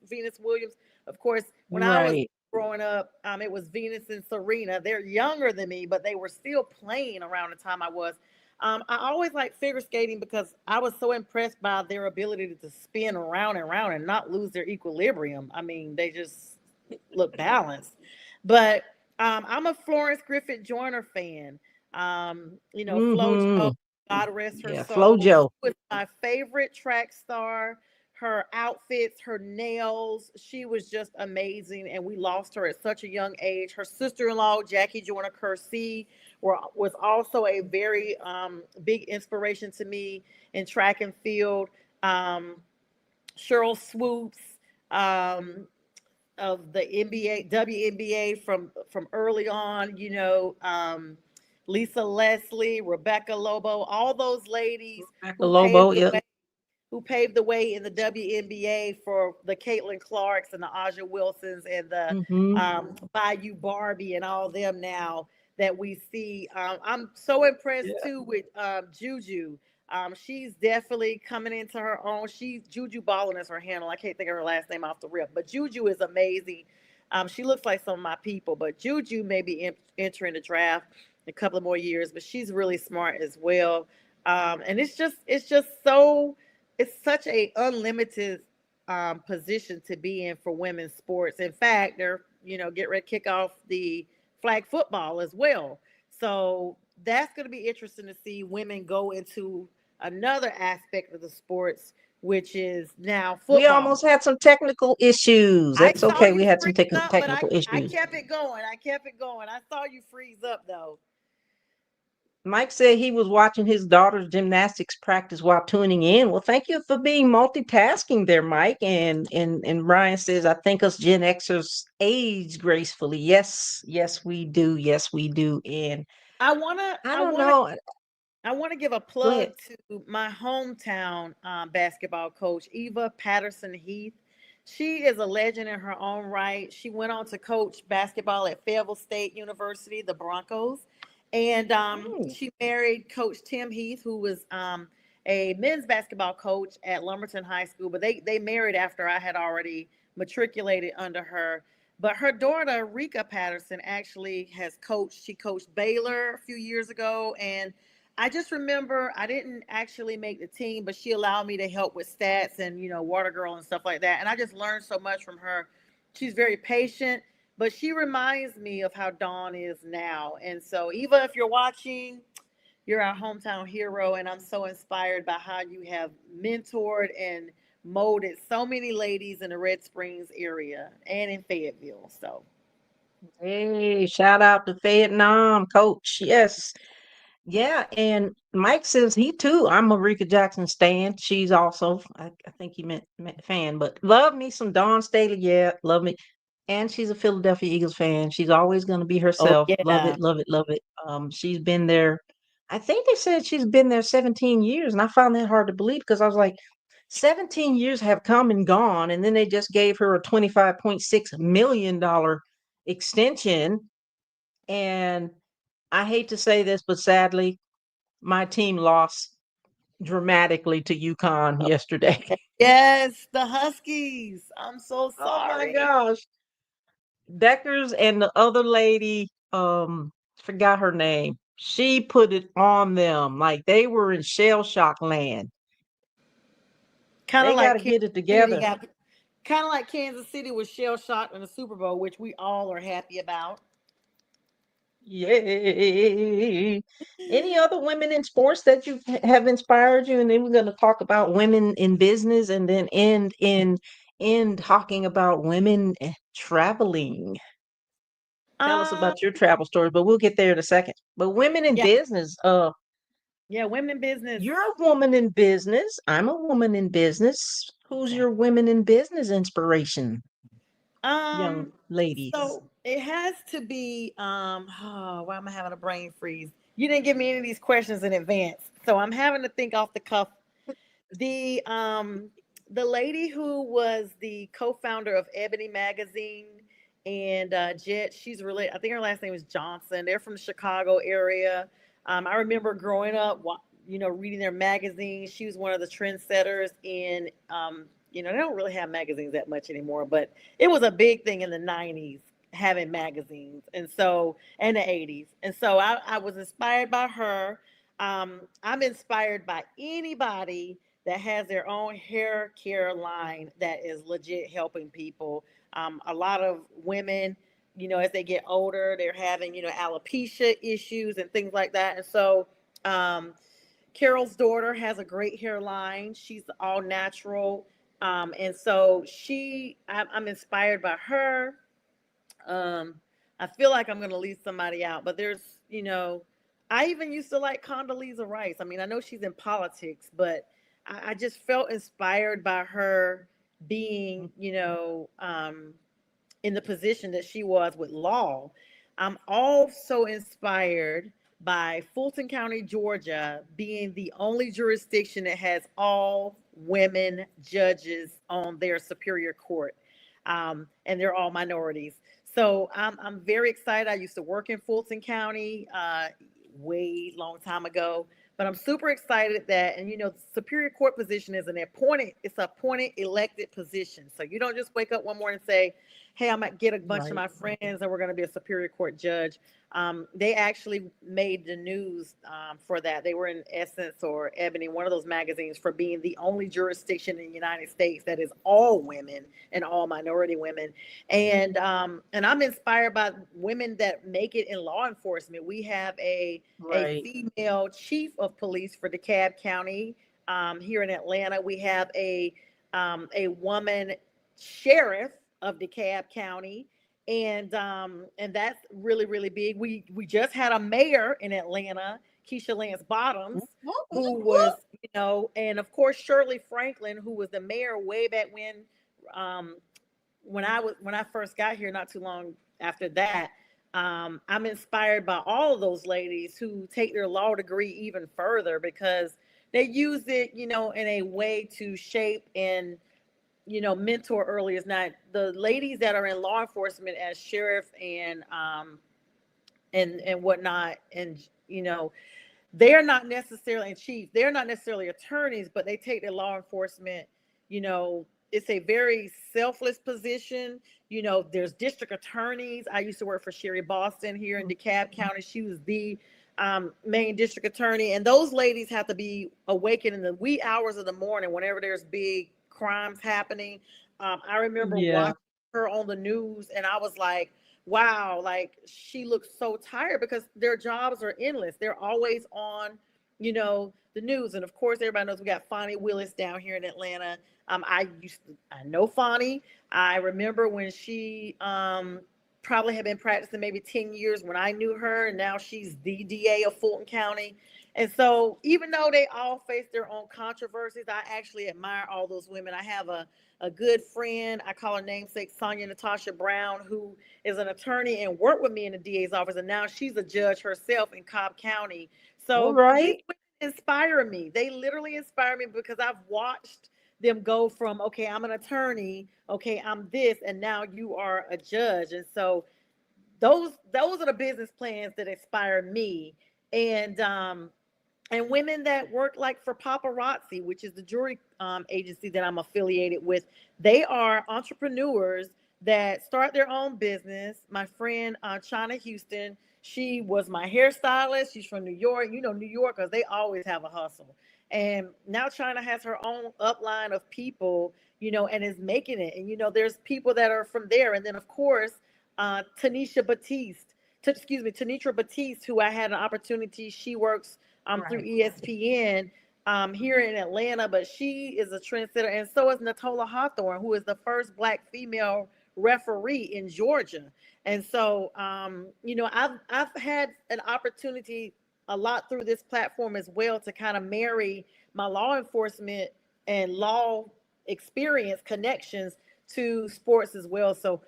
Williams. Of course, when I was Right. growing up, it was Venus and Serena. They're younger than me, but they were still playing around the time I was. I always liked figure skating because I was so impressed by their ability to spin around and around and not lose their equilibrium. I mean, they just look balanced. But I'm a Florence Griffith Joyner fan. FloJo, Mhm. God rest her Yeah, soul. She Flojo. was my favorite track star. Her outfits, her nails, she was just amazing. And we lost her at such a young age. Her sister in law, Jackie Joyner Kersee, was also a very big inspiration to me in track and field. Um, Cheryl Swoops, um, of the NBA, WNBA from early on, Lisa Leslie, Rebecca Lobo, all those ladies Rebecca who paved Lobo. the Yep. way in the WNBA for the Caitlin Clarks and the Aja Wilsons and the Mhm. Bayou Barbie and all them now that we see. I'm so impressed Yeah. too with Juju. She's definitely coming into her own. She's Juju Ballin is her handle. I can't think of her last name off the rip, but Juju is amazing. She looks like some of my people, but Juju may be entering the draft in a couple of more years, but she's really smart as well. And it's just so it's such a unlimited position to be in for women's sports. In fact, they're get ready to kick off the flag football as well. So that's going to be interesting to see women go into another aspect of the sports, which is now We football. almost had some technical issues. I That's saw okay. you We had some freeze up, but I technical I issues. kept it going. I kept it going. I saw you freeze up though. Mike said he was watching his daughter's gymnastics practice while tuning in. Well, thank you for being multitasking there, Mike. And Brian says, I think us Gen Xers age gracefully. Yes, yes, we do. Yes, we do. And I wanna I I don't wanna know. I want to give a Go ahead. plug to my hometown basketball coach, Eva Patterson Heath. She is a legend in her own right. She went on to coach basketball at Fayetteville State University, the Broncos. And Mm, she married Coach Tim Heath, who was a men's basketball coach at Lumberton High School. But they married after I had already matriculated under her. But her daughter, Rika Patterson, actually has coached. She coached Baylor a few years ago, and I just remember I didn't actually make the team, but she allowed me to help with stats and water girl and stuff like that. And I just learned so much from her. She's very patient, but she reminds me of how Dawn is now. And so, Eva, if you're watching, you're our hometown hero, and I'm so inspired by how you have mentored and molded so many ladies in the Red Springs area and in Fayetteville. So hey, shout out to Vietnam, coach. Yes. Yeah, and Mike says he too. I'm a Rika Jackson stan. She's also, I think he meant fan, but love me some Dawn Staley. Yeah, love me. And she's a Philadelphia Eagles fan. She's always going to be oh herself. Love yeah. it, love it, love it. She's been there. I think they said she's been there 17 years, and I found that hard to believe because I was like, 17 years have come and gone, and then they just gave her a $25.6 million extension. And I hate to say this, but sadly, my team lost dramatically to UConn yesterday. Yes, the Huskies. I'm so Oh my sorry. gosh. Deckers and the other lady, forgot her name. She put it on them like they were in shell shock land. Kind They of got like to Kansas get it City together. got, kind of like Kansas City was shell shocked in the Super Bowl, which we all are happy about. Yay. Any other women in sports that you have inspired you? And then we're going to talk about women in business and then end talking about women traveling. Tell us Um, about your travel stories, but we'll get there in a second. But women in yeah, business, yeah, women business. you're a woman in business. I'm a woman in business. Who's Okay. your women in business inspiration, young Um, ladies? so it has to be oh, why am I having a brain freeze? You didn't give me any of these questions in advance. So I'm having to think off the cuff. The um the lady who was the co-founder of Ebony magazine and Jet, she's really, I think her last name is Johnson. They're from the Chicago area. I remember growing up, reading their magazines. She was one of the trendsetters in they don't really have magazines that much anymore, but it was a big thing in the 90s having magazines, and the 80s. And so I was inspired by her. I'm inspired by anybody that has their own hair care line that is legit helping people. A lot of women, as they get older, they're having, alopecia issues and things like that. And so, Carol's daughter has a great hairline. She's all natural. And so I'm inspired by her. um, I feel like I'm going to leave somebody out, but I even used to like Condoleezza Rice. I mean, I know she's in politics, but I just felt inspired by her being, in the position that she was with law. I'm also inspired by Fulton County, Georgia, being the only jurisdiction that has all women judges on their superior court. And they're all minorities. So I'm very excited. I used to work in Fulton County way long time ago, but I'm super excited that, and the superior court position is it's an appointed elected position. So you don't just wake up one morning and say, hey, I'm gonna get a bunch of Right. my friends and we're gonna be a superior court judge. They actually made the news for that. They were in Essence or Ebony, one of those magazines, for being the only jurisdiction in the United States that is all women and all minority women. And I'm inspired by women that make it in law enforcement. We have a Right. female chief of police for DeKalb County here in Atlanta. We have a woman sheriff of DeKalb County, and that's really really big. We just had a mayor in Atlanta, Keisha Lance Bottoms, Whoop, whoop, who whoop, was, whoop. and of course Shirley Franklin, who was the mayor way back um, when I first got here, not too long after that. I'm inspired by all of those ladies who take their law degree even further because they use it, in a way to shape and mentor early. Is not the ladies that are in law enforcement as sheriff and whatnot, and they're not necessarily in chief, they're not necessarily attorneys, but they take their law enforcement, you know, it's a very selfless position. There's district attorneys. I used to work for Sherry Boston here in DeKalb County. She was the main district attorney. And those ladies have to be awakened in the wee hours of the morning whenever there's big crimes happening. I remember Yeah. watching her on the news and I was like, wow, like she looks so tired because their jobs are endless. They're always on, the news. And of course, everybody knows we got Fonnie Willis down here in Atlanta. I know Fonnie. I remember when she probably had been practicing maybe 10 years when I knew her, and now she's the DA of Fulton County. And so, even though they all face their own controversies, I actually admire all those women. I have a good friend, I call her namesake Sonia Natasha Brown, who is an attorney and worked with me in the DA's office, and now she's a judge herself in Cobb County. All So these right. women inspire me. They literally inspire me because I've watched them go from, okay, I'm an attorney, okay, I'm this, and now you are a judge. And so those are the business plans that inspire me. And women that work like for paparazzi, which is the jewelry agency that I'm affiliated with. They are entrepreneurs that start their own business. My friend China Houston, she was my hairstylist. She's from New York. You know, New Yorkers, they always have a hustle. And now China has her own upline of people, and is making it. And there's people that are from there. And then of course, Tanisha Batiste, excuse me, Tanitra Batiste, who I had an opportunity. She works through Right. ESPN here in Atlanta, but she is a trendsetter, and so is Natola Hawthorne, who is the first Black female referee in Georgia. And so, I've had an opportunity a lot through this platform as well to kind of marry my law enforcement and law experience connections to sports as well. So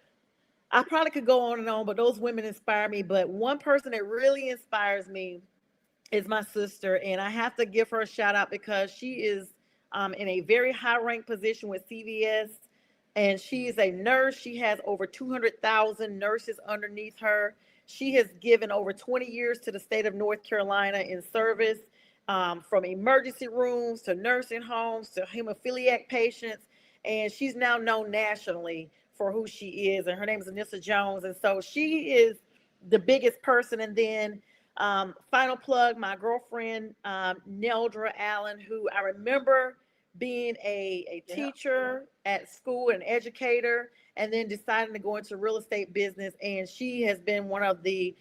I probably could go on and on, but those women inspire me. But one person that really inspires me is my sister, and I have to give her a shout out because she is in a very high ranked position with CVS, and she is a nurse. She has over 200,000 nurses underneath her. She has given over 20 years to the state of North Carolina in service, from emergency rooms to nursing homes to hemophiliac patients, and she's now known nationally for who she is. And her name is Anissa Jones, and so she is the biggest person. And then final plug, my girlfriend, Neldra Allen, who I remember being a Yeah. teacher at school, an educator, and then deciding to go into real estate business. And she has been one of the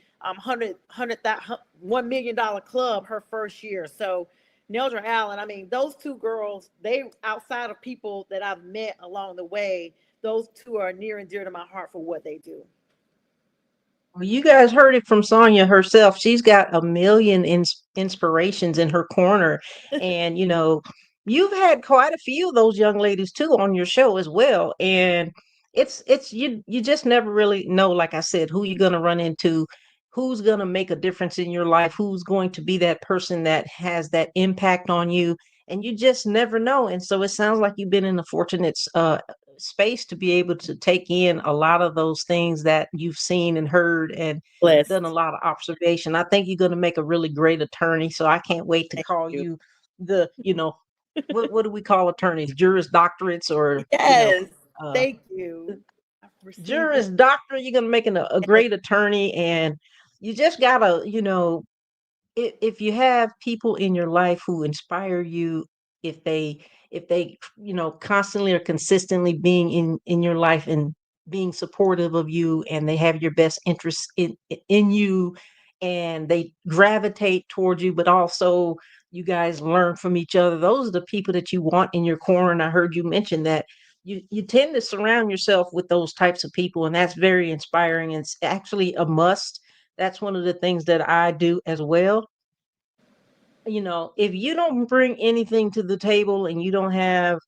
1 million dollar club her first year. So Neldra Allen, I mean, those two girls, they outside of people that I've met along the way, those two are near and dear to my heart for what they do. Well, you guys heard it from Sonya herself. She's got a million inspirations in her corner. And, you've had quite a few of those young ladies too on your show as well. And it's you just never really know, like I said, who you're gonna run into, who's gonna make a difference in your life, who's going to be that person that has that impact on you. And you just never know. And so it sounds like you've been in a fortunate space to be able to take in a lot of those things that you've seen and heard and done a Blessed. lot of observation. I think you're going to make a really great attorney. So I can't wait to Thank call you. you the, what do we call attorneys? Juris doctorates or, Yes. uh, Thank you. I've received Juris that. doctor. You're going to make a great attorney, and you just gotta, if you have people in your life who inspire you, if they constantly or consistently being in your life and being supportive of you, and they have your best interests in you, and they gravitate towards you, but also you guys learn from each other, those are the people that you want in your corner. And I heard you mention that you tend to surround yourself with those types of people, and that's very inspiring, and it's actually a must. That's one of the things that I do as well. If you don't bring anything to the table and you don't have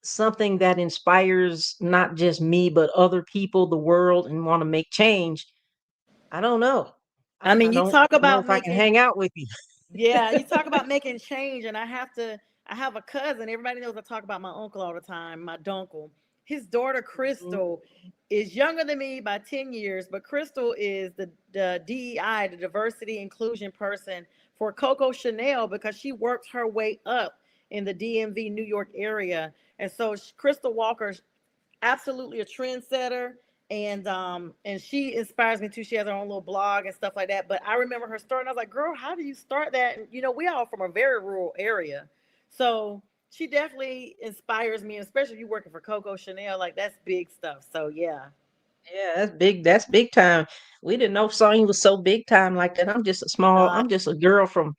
something that inspires not just me, but other people, the world, and want to make change, I don't know. I I mean, you don't talk know about if I can making, hang out with you. yeah, you talk about making change, and I have a cousin. Everybody knows I talk about my uncle all the time, my dunkle. His daughter Mhm. Crystal is younger than me by 10 years, but Crystal is the DEI, the diversity inclusion person for Coco Chanel, because she worked her way up in the DMV New York area. And so Crystal Walker, absolutely a trendsetter, and she inspires me too. She has her own little blog and stuff like that. But I remember her starting. I was like, girl, how do you start that? And we all from a very rural area, so she definitely inspires me, especially you working for Coco Chanel. Like, that's big stuff. So yeah. Yeah, that's big. That's big time. We didn't know Sonya was so big time like that. uh, I'm just a girl from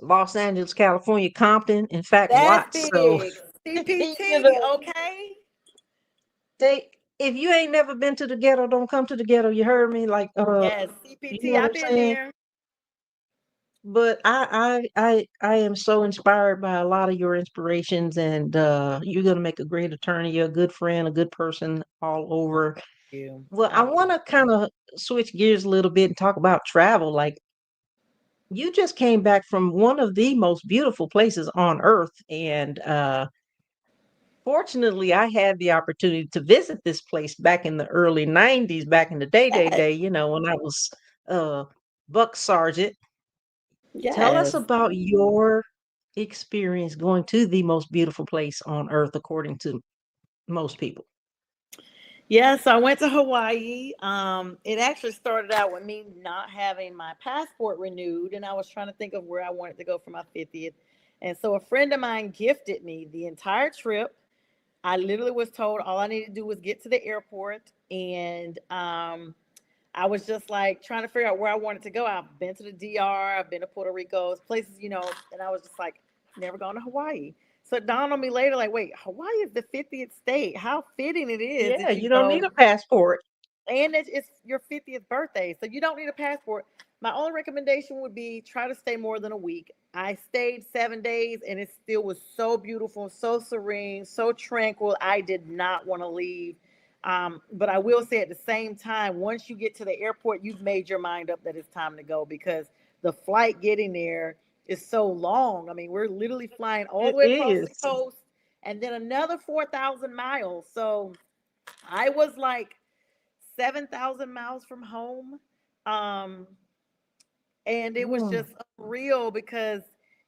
Los Angeles, California, Compton. In fact, that's Watts. So, big. you CPT, know, okay. they if you ain't never been to the ghetto, don't come to the ghetto. You heard me? Like, Yes, you know CPT, what I've I'm been saying? there. But I am so inspired by a lot of your inspirations, and you're gonna make a great attorney. You're a good friend, a good person all Oh, over. you. Well, I I want to kind of switch gears a little bit and talk about travel. Like, you just came back from one of the most beautiful places on earth, and fortunately, I had the opportunity to visit this place back in the early '90s, back in the Yes. day, when I was uh, Buck Sergeant. Tell us Yes. about your experience going to the most beautiful place on earth, according to most people. Yeah, so I went to Hawaii. It actually started out with me not having my passport renewed, and I was trying to think of where I wanted to go for my 50th. And so a friend of mine gifted me the entire trip. I literally was told all I needed to do was get to the airport, and I was just like trying to figure out where I wanted to go. I've been to the DR, I've been to Puerto Rico, places, and I was just like, never gone to Hawaii. So it dawned on me later, like, wait, Hawaii is the 50th state. How fitting it is Yeah, that you you don't need go, a passport. and it's your 50th birthday, so you don't need a passport. My only recommendation would be try to stay more than a week. I stayed 7 days, and it still was so beautiful, so serene, so tranquil. I did not want to leave. But I will say at the same time, once you get to the airport, you've made your mind up that it's time to go, because the flight getting there is so long. I mean, we're literally flying all It the way across the is. coast and then another 4,000 miles. So I was like 7,000 miles from home. Um, and it was Mm, just real because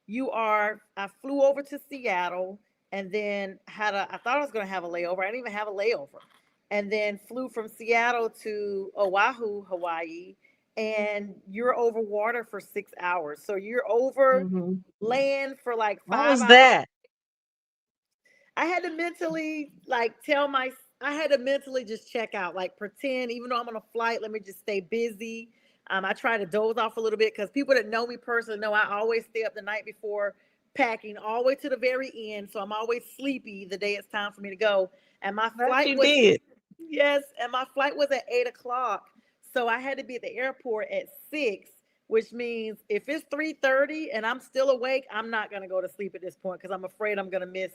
I flew over to Seattle and then I thought I was going to have a layover. I didn't even have a layover. And then flew from Seattle to Oahu, Hawaii, and you're over water for 6 hours. So you're over mhm. land for like How five was hours. that? I had to mentally I had to mentally just check out, like pretend, even though I'm on a flight, let me just stay busy. I try to doze off a little bit because people that know me personally know I always stay up the night before packing all the way to the very end. So I'm always sleepy the day it's time for me to go. And my That flight you was, did. yes, and my flight was at 8 o'clock. So I had to be at the airport at 6, which means if it's 3:30 and I'm still awake, I'm not gonna go to sleep at this point because I'm afraid I'm gonna miss,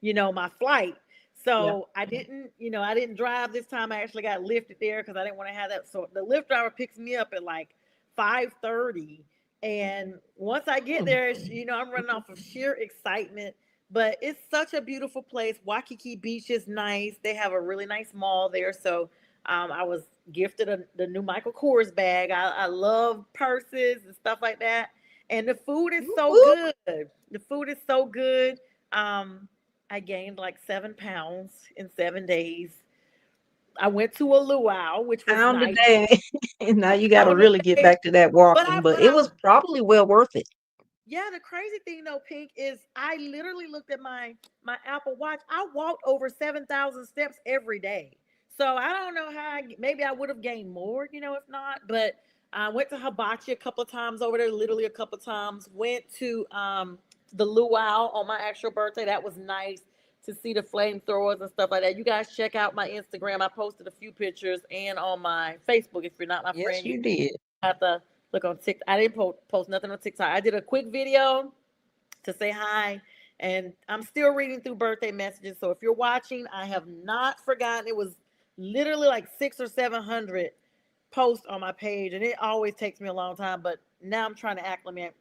my flight. Yeah. So I didn't drive this time. I actually got lifted there because I didn't want to have that. So the lift driver picks me up at like 5:30, and once I get Mm. there, I'm running off of sheer excitement. But it's such a beautiful place. Waikiki Beach is nice. They have a really nice mall there. So I was gifted the new Michael Kors bag. I love purses and stuff like that. And the food is Whoop, so whoop. good. The food is so good. Um, I gained like 7 pounds in 7 days. I went to a luau, which was Pound a nice. day. And now you got to Pound a really get day. back to that But walking, I, but but it I, was probably well worth it. yeah, the crazy thing though, Pink, is I literally looked at my Apple Watch. I walked over 7,000 steps every day. So I don't know how. Maybe I would have gained more, if not. But I went to Hibachi a couple of times over there, literally a couple of times. Went to the luau on my actual birthday. That was nice to see the flamethrowers and stuff like that. You guys check out my Instagram. I posted a few pictures, and on my Facebook. If you're not my Yes, friend, you you did. have to look on TikTok. I didn't post nothing on TikTok. I did a quick video to say hi, and I'm still reading through birthday messages. So if you're watching, I have not forgotten. It was literally like 600 or 700 posts on my page, and it always takes me a long time. But now I'm trying to acclimate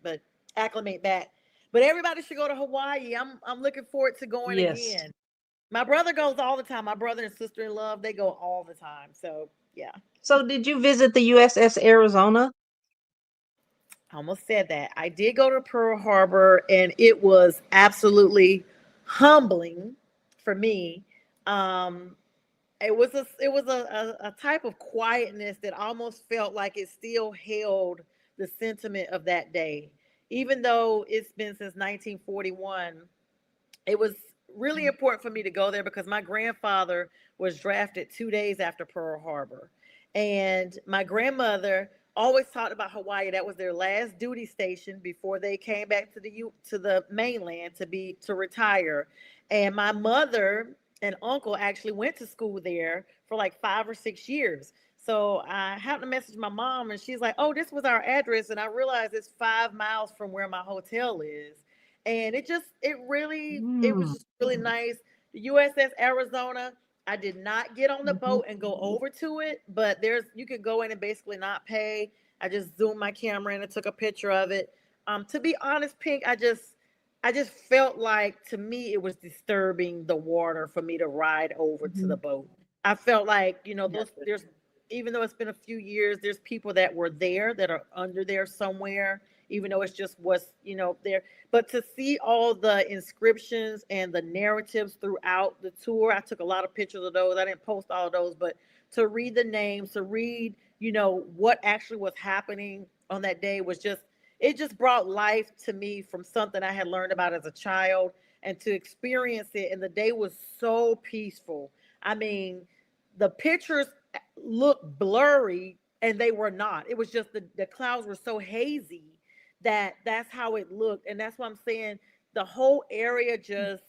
back. But everybody should go to Hawaii. I'm looking forward to going Yes. again. My brother goes all the time. My brother and sister in love, they go all the time. So yeah. So did you visit the USS Arizona? I almost said that. I did go to Pearl Harbor, and it was absolutely humbling for me. Um, it was a type of quietness that almost felt like it still held the sentiment of that day, even though it's been since 1941. It was really important for me to go there because my grandfather was drafted 2 days after Pearl Harbor. And my grandmother always talked about Hawaii. That was their last duty station before they came back to the mainland to retire. And my mother and uncle actually went to school there for like 5 or 6 years. So I happened to message my mom, and she's like, "Oh, this was our address," and I realized it's 5 miles from where my hotel is. And it was Mm. just really nice. The USS Arizona, I did not get on the Mhm. boat and go over to it, but you could go in and basically not pay. I just zoomed my camera in and took a picture of it. To be honest, Pink, I just felt like, to me it was disturbing the water for me to ride over to the Mhm. boat. I felt like, those Gotcha. there's, even though it's been a few years, there's people that were there that are under there somewhere, even though it's just what's, there. But to see all the inscriptions and the narratives throughout the tour, I took a lot of pictures of those. I didn't post all of those, but to read the names, to read, what actually was happening on that day was just, it just brought life to me from something I had learned about as a child, and to experience it. And the day was so peaceful. I mean, the pictures looked blurry, and they were not. It was just the clouds were so hazy that that's how it looked. And that's what I'm saying. The whole area just,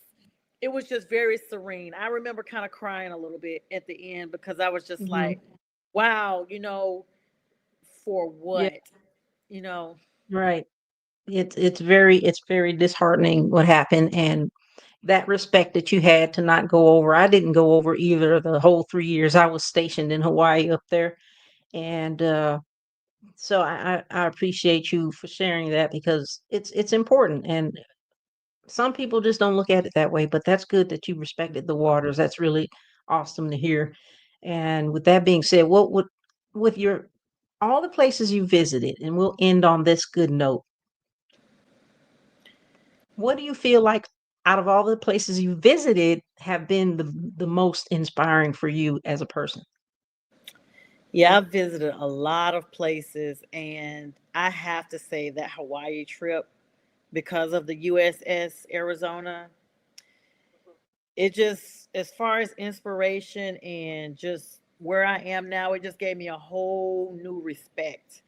it was just very serene. I remember kind of crying a little bit at the end, because I was just Mhm. like, wow, for Yeah, what? You know, right. It's very disheartening what happened, and that respect that you had to not go over. I didn't go over either the whole 3 years I was stationed in Hawaii up there, and so I appreciate you for sharing that because it's important, and some people just don't look at it that way. But that's good that you respected the waters. That's really awesome to hear. And with that being said, what would with your all the places you visited, and we'll end on this good note. What do you feel like out of all the places you visited have been the most inspiring for you as a person? yeah, I've visited a lot of places, and I have to say that Hawaii trip, because of the USS Arizona, it just, as far as inspiration and just where I am now, it just gave me a whole new respect.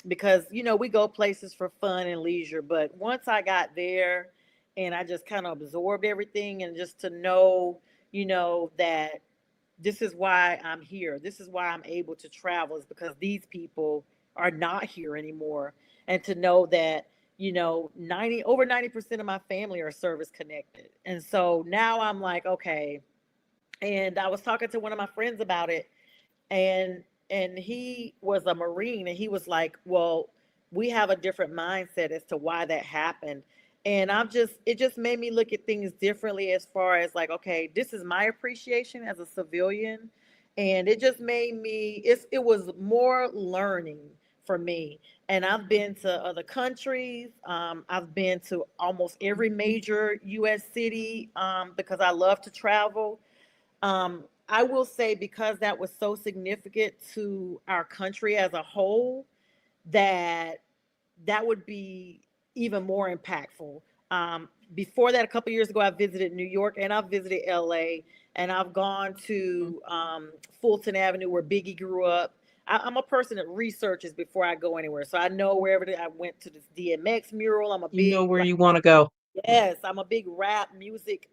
Because we go places for fun and leisure, but once I got there and I just kind of absorbed everything, and just to know, that this is why I'm here. This is why I'm able to travel, is because these people are not here anymore. And to know that, 90% of my family are service connected. And so now I'm like, okay. And I was talking to one of my friends about it, and he was a marine, and he was like, well, we have a different mindset as to why that happened. And it just made me look at things differently, as far as like, okay, this is my appreciation as a civilian. And it just made me, it was more learning for me. And I've been to other countries. I've been to almost every major US city, because I love to travel. I will say, because that was so significant to our country as a whole, that that would be even more impactful. Before that, a couple years ago, I visited New York, and I've visited LA, and I've gone Mhm. to Fulton Avenue, where Biggie grew up. I'm a person that researches before I go anywhere, so I know wherever I went to this DMX mural. I'm a You know big, where like, you want to go. yes, I'm a big rap music,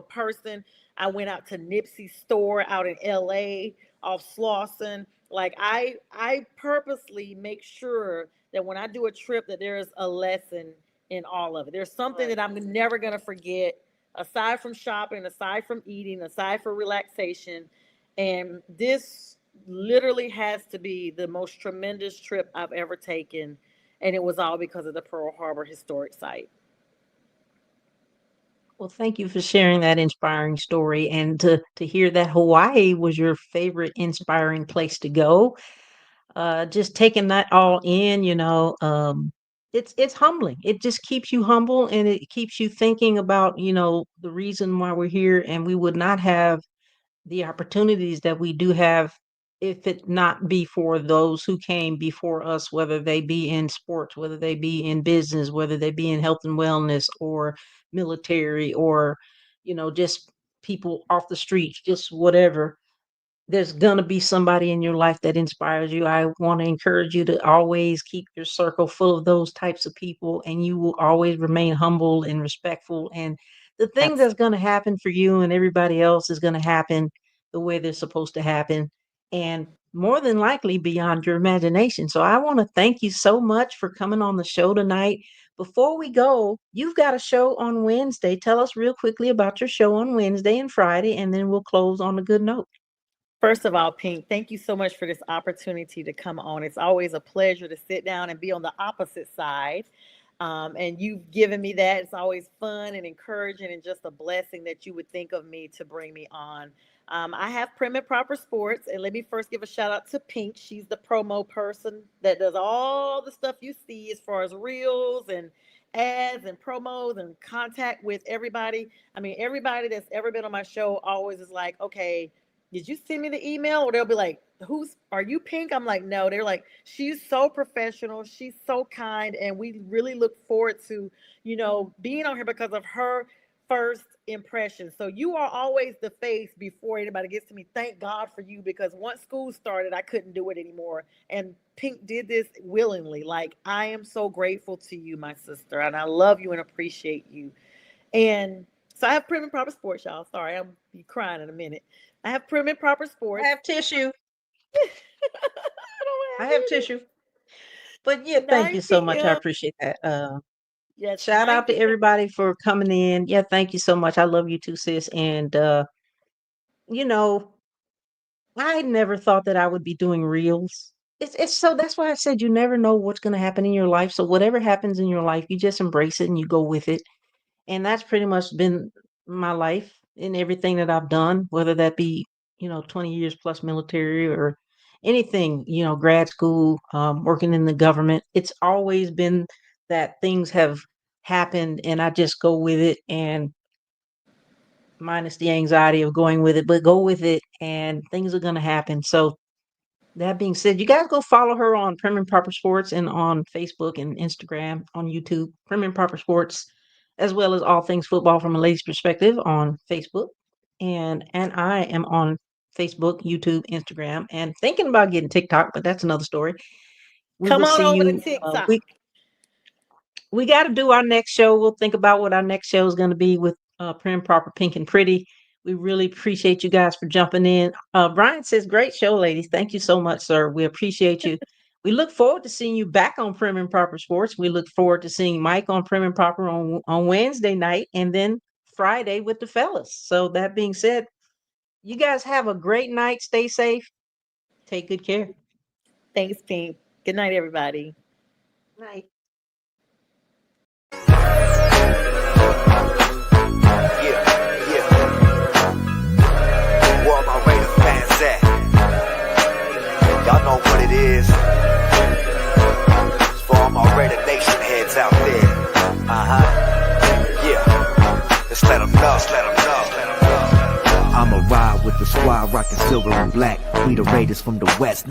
person. I went out to Nipsey's store out in LA off Slauson. Like, I purposely make sure that when I do a trip, that there is a lesson in all of it. There's something Right. that I'm never gonna forget, aside from shopping, aside from eating, aside from relaxation. And this literally has to be the most tremendous trip I've ever taken. And it was all because of the Pearl Harbor historic site. Well, thank you for sharing that inspiring story, and to hear that Hawaii was your favorite inspiring place to go. Just taking that all in, it's humbling. It just keeps you humble, and it keeps you thinking about, the reason why we're here, and we would not have the opportunities that we do have if it not be for those who came before us, whether they be in sports, whether they be in business, whether they be in health and wellness or military, or just people off the streets, just whatever. There's gonna be somebody in your life that inspires you. I want to encourage you to always keep your circle full of those types of people, and you will always remain humble and respectful. And the thing that's Absolutely. gonna happen for you and everybody else is gonna happen the way they're supposed to happen, and more than likely beyond your imagination. So I want to thank you so much for coming on the show tonight. Before we go, you've got a show on Wednesday. Tell us real quickly about your show on Wednesday and Friday, and then we'll close on a good note. First of all, Pink, thank you so much for this opportunity to come on. It's always a pleasure to sit down and be on the opposite side. And you've given me that. It's always fun and encouraging and just a blessing that you would think of me to bring me on. I have Prim and Proper Sports, and let me first give a shout out to Pink. She's the promo person that does all the stuff you see as far as reels and ads and promos and contact with everybody. I mean, everybody that's ever been on my show always is like, okay, did you send me the email? Or they'll be like, who's, are you Pink? I'm like, no. They're like, she's so professional. She's so kind. And we really look forward to, being on here because of her first impression. So you are always the face before anybody gets to me. Thank God for you, because once school started, I couldn't do it anymore. And Pink did this willingly. Like, I am so grateful to you, my sister. And I love you and appreciate you. And so I have Prim and Proper Sports, y'all. Sorry, I'll be crying in a minute. I have Prim and Proper Sports. I have tissue. I I don't have tissue. But yeah, thank 9 you so much. I p.m. appreciate that. Yes, Shout 9 out to p.m. everybody for coming in. Yeah, thank you so much. I love you too, sis. And you know, I never thought that I would be doing reels. It's so that's why I said you never know what's gonna happen in your life. So whatever happens in your life, you just embrace it and you go with it. And that's pretty much been my life in everything that I've done, whether that be, 20 years plus military or anything, grad school, working in the government. It's always been that things have happened and I just go with it and minus the anxiety of going with it, but go with it and things are going to happen. So that being said, you guys go follow her on Prim and Proper Sports and on Facebook and Instagram, on YouTube, Prim and Proper Sports, as well as All Things Football from a Lady's Perspective on Facebook. And I am on Facebook, YouTube, Instagram, and thinking about getting TikTok, but that's another story. We Come will on see over to you. TikTok. We got to do our next show. We'll think about what our next show is going to be with Prim, Proper, Pink, and Pretty. We really appreciate you guys for jumping in. Brian says, great show, ladies. Thank you so much, sir. We appreciate you. We look forward to seeing you back on Prim and Proper Sports. We look forward to seeing Mike on Prim and Proper on Wednesday night and then Friday with the fellas. So that being said, you guys have a great night. Stay safe. Take good care. Thanks, Pink. Good night, everybody. Night. Yeah, yeah. Where all my Raiders fans at? Y'all know what it is. It's for all my Raider Nation heads out there. Yeah. Let's let them know. Let's let them know. I'ma ride with the squad, rockin' silver and black. We the Raiders from the West.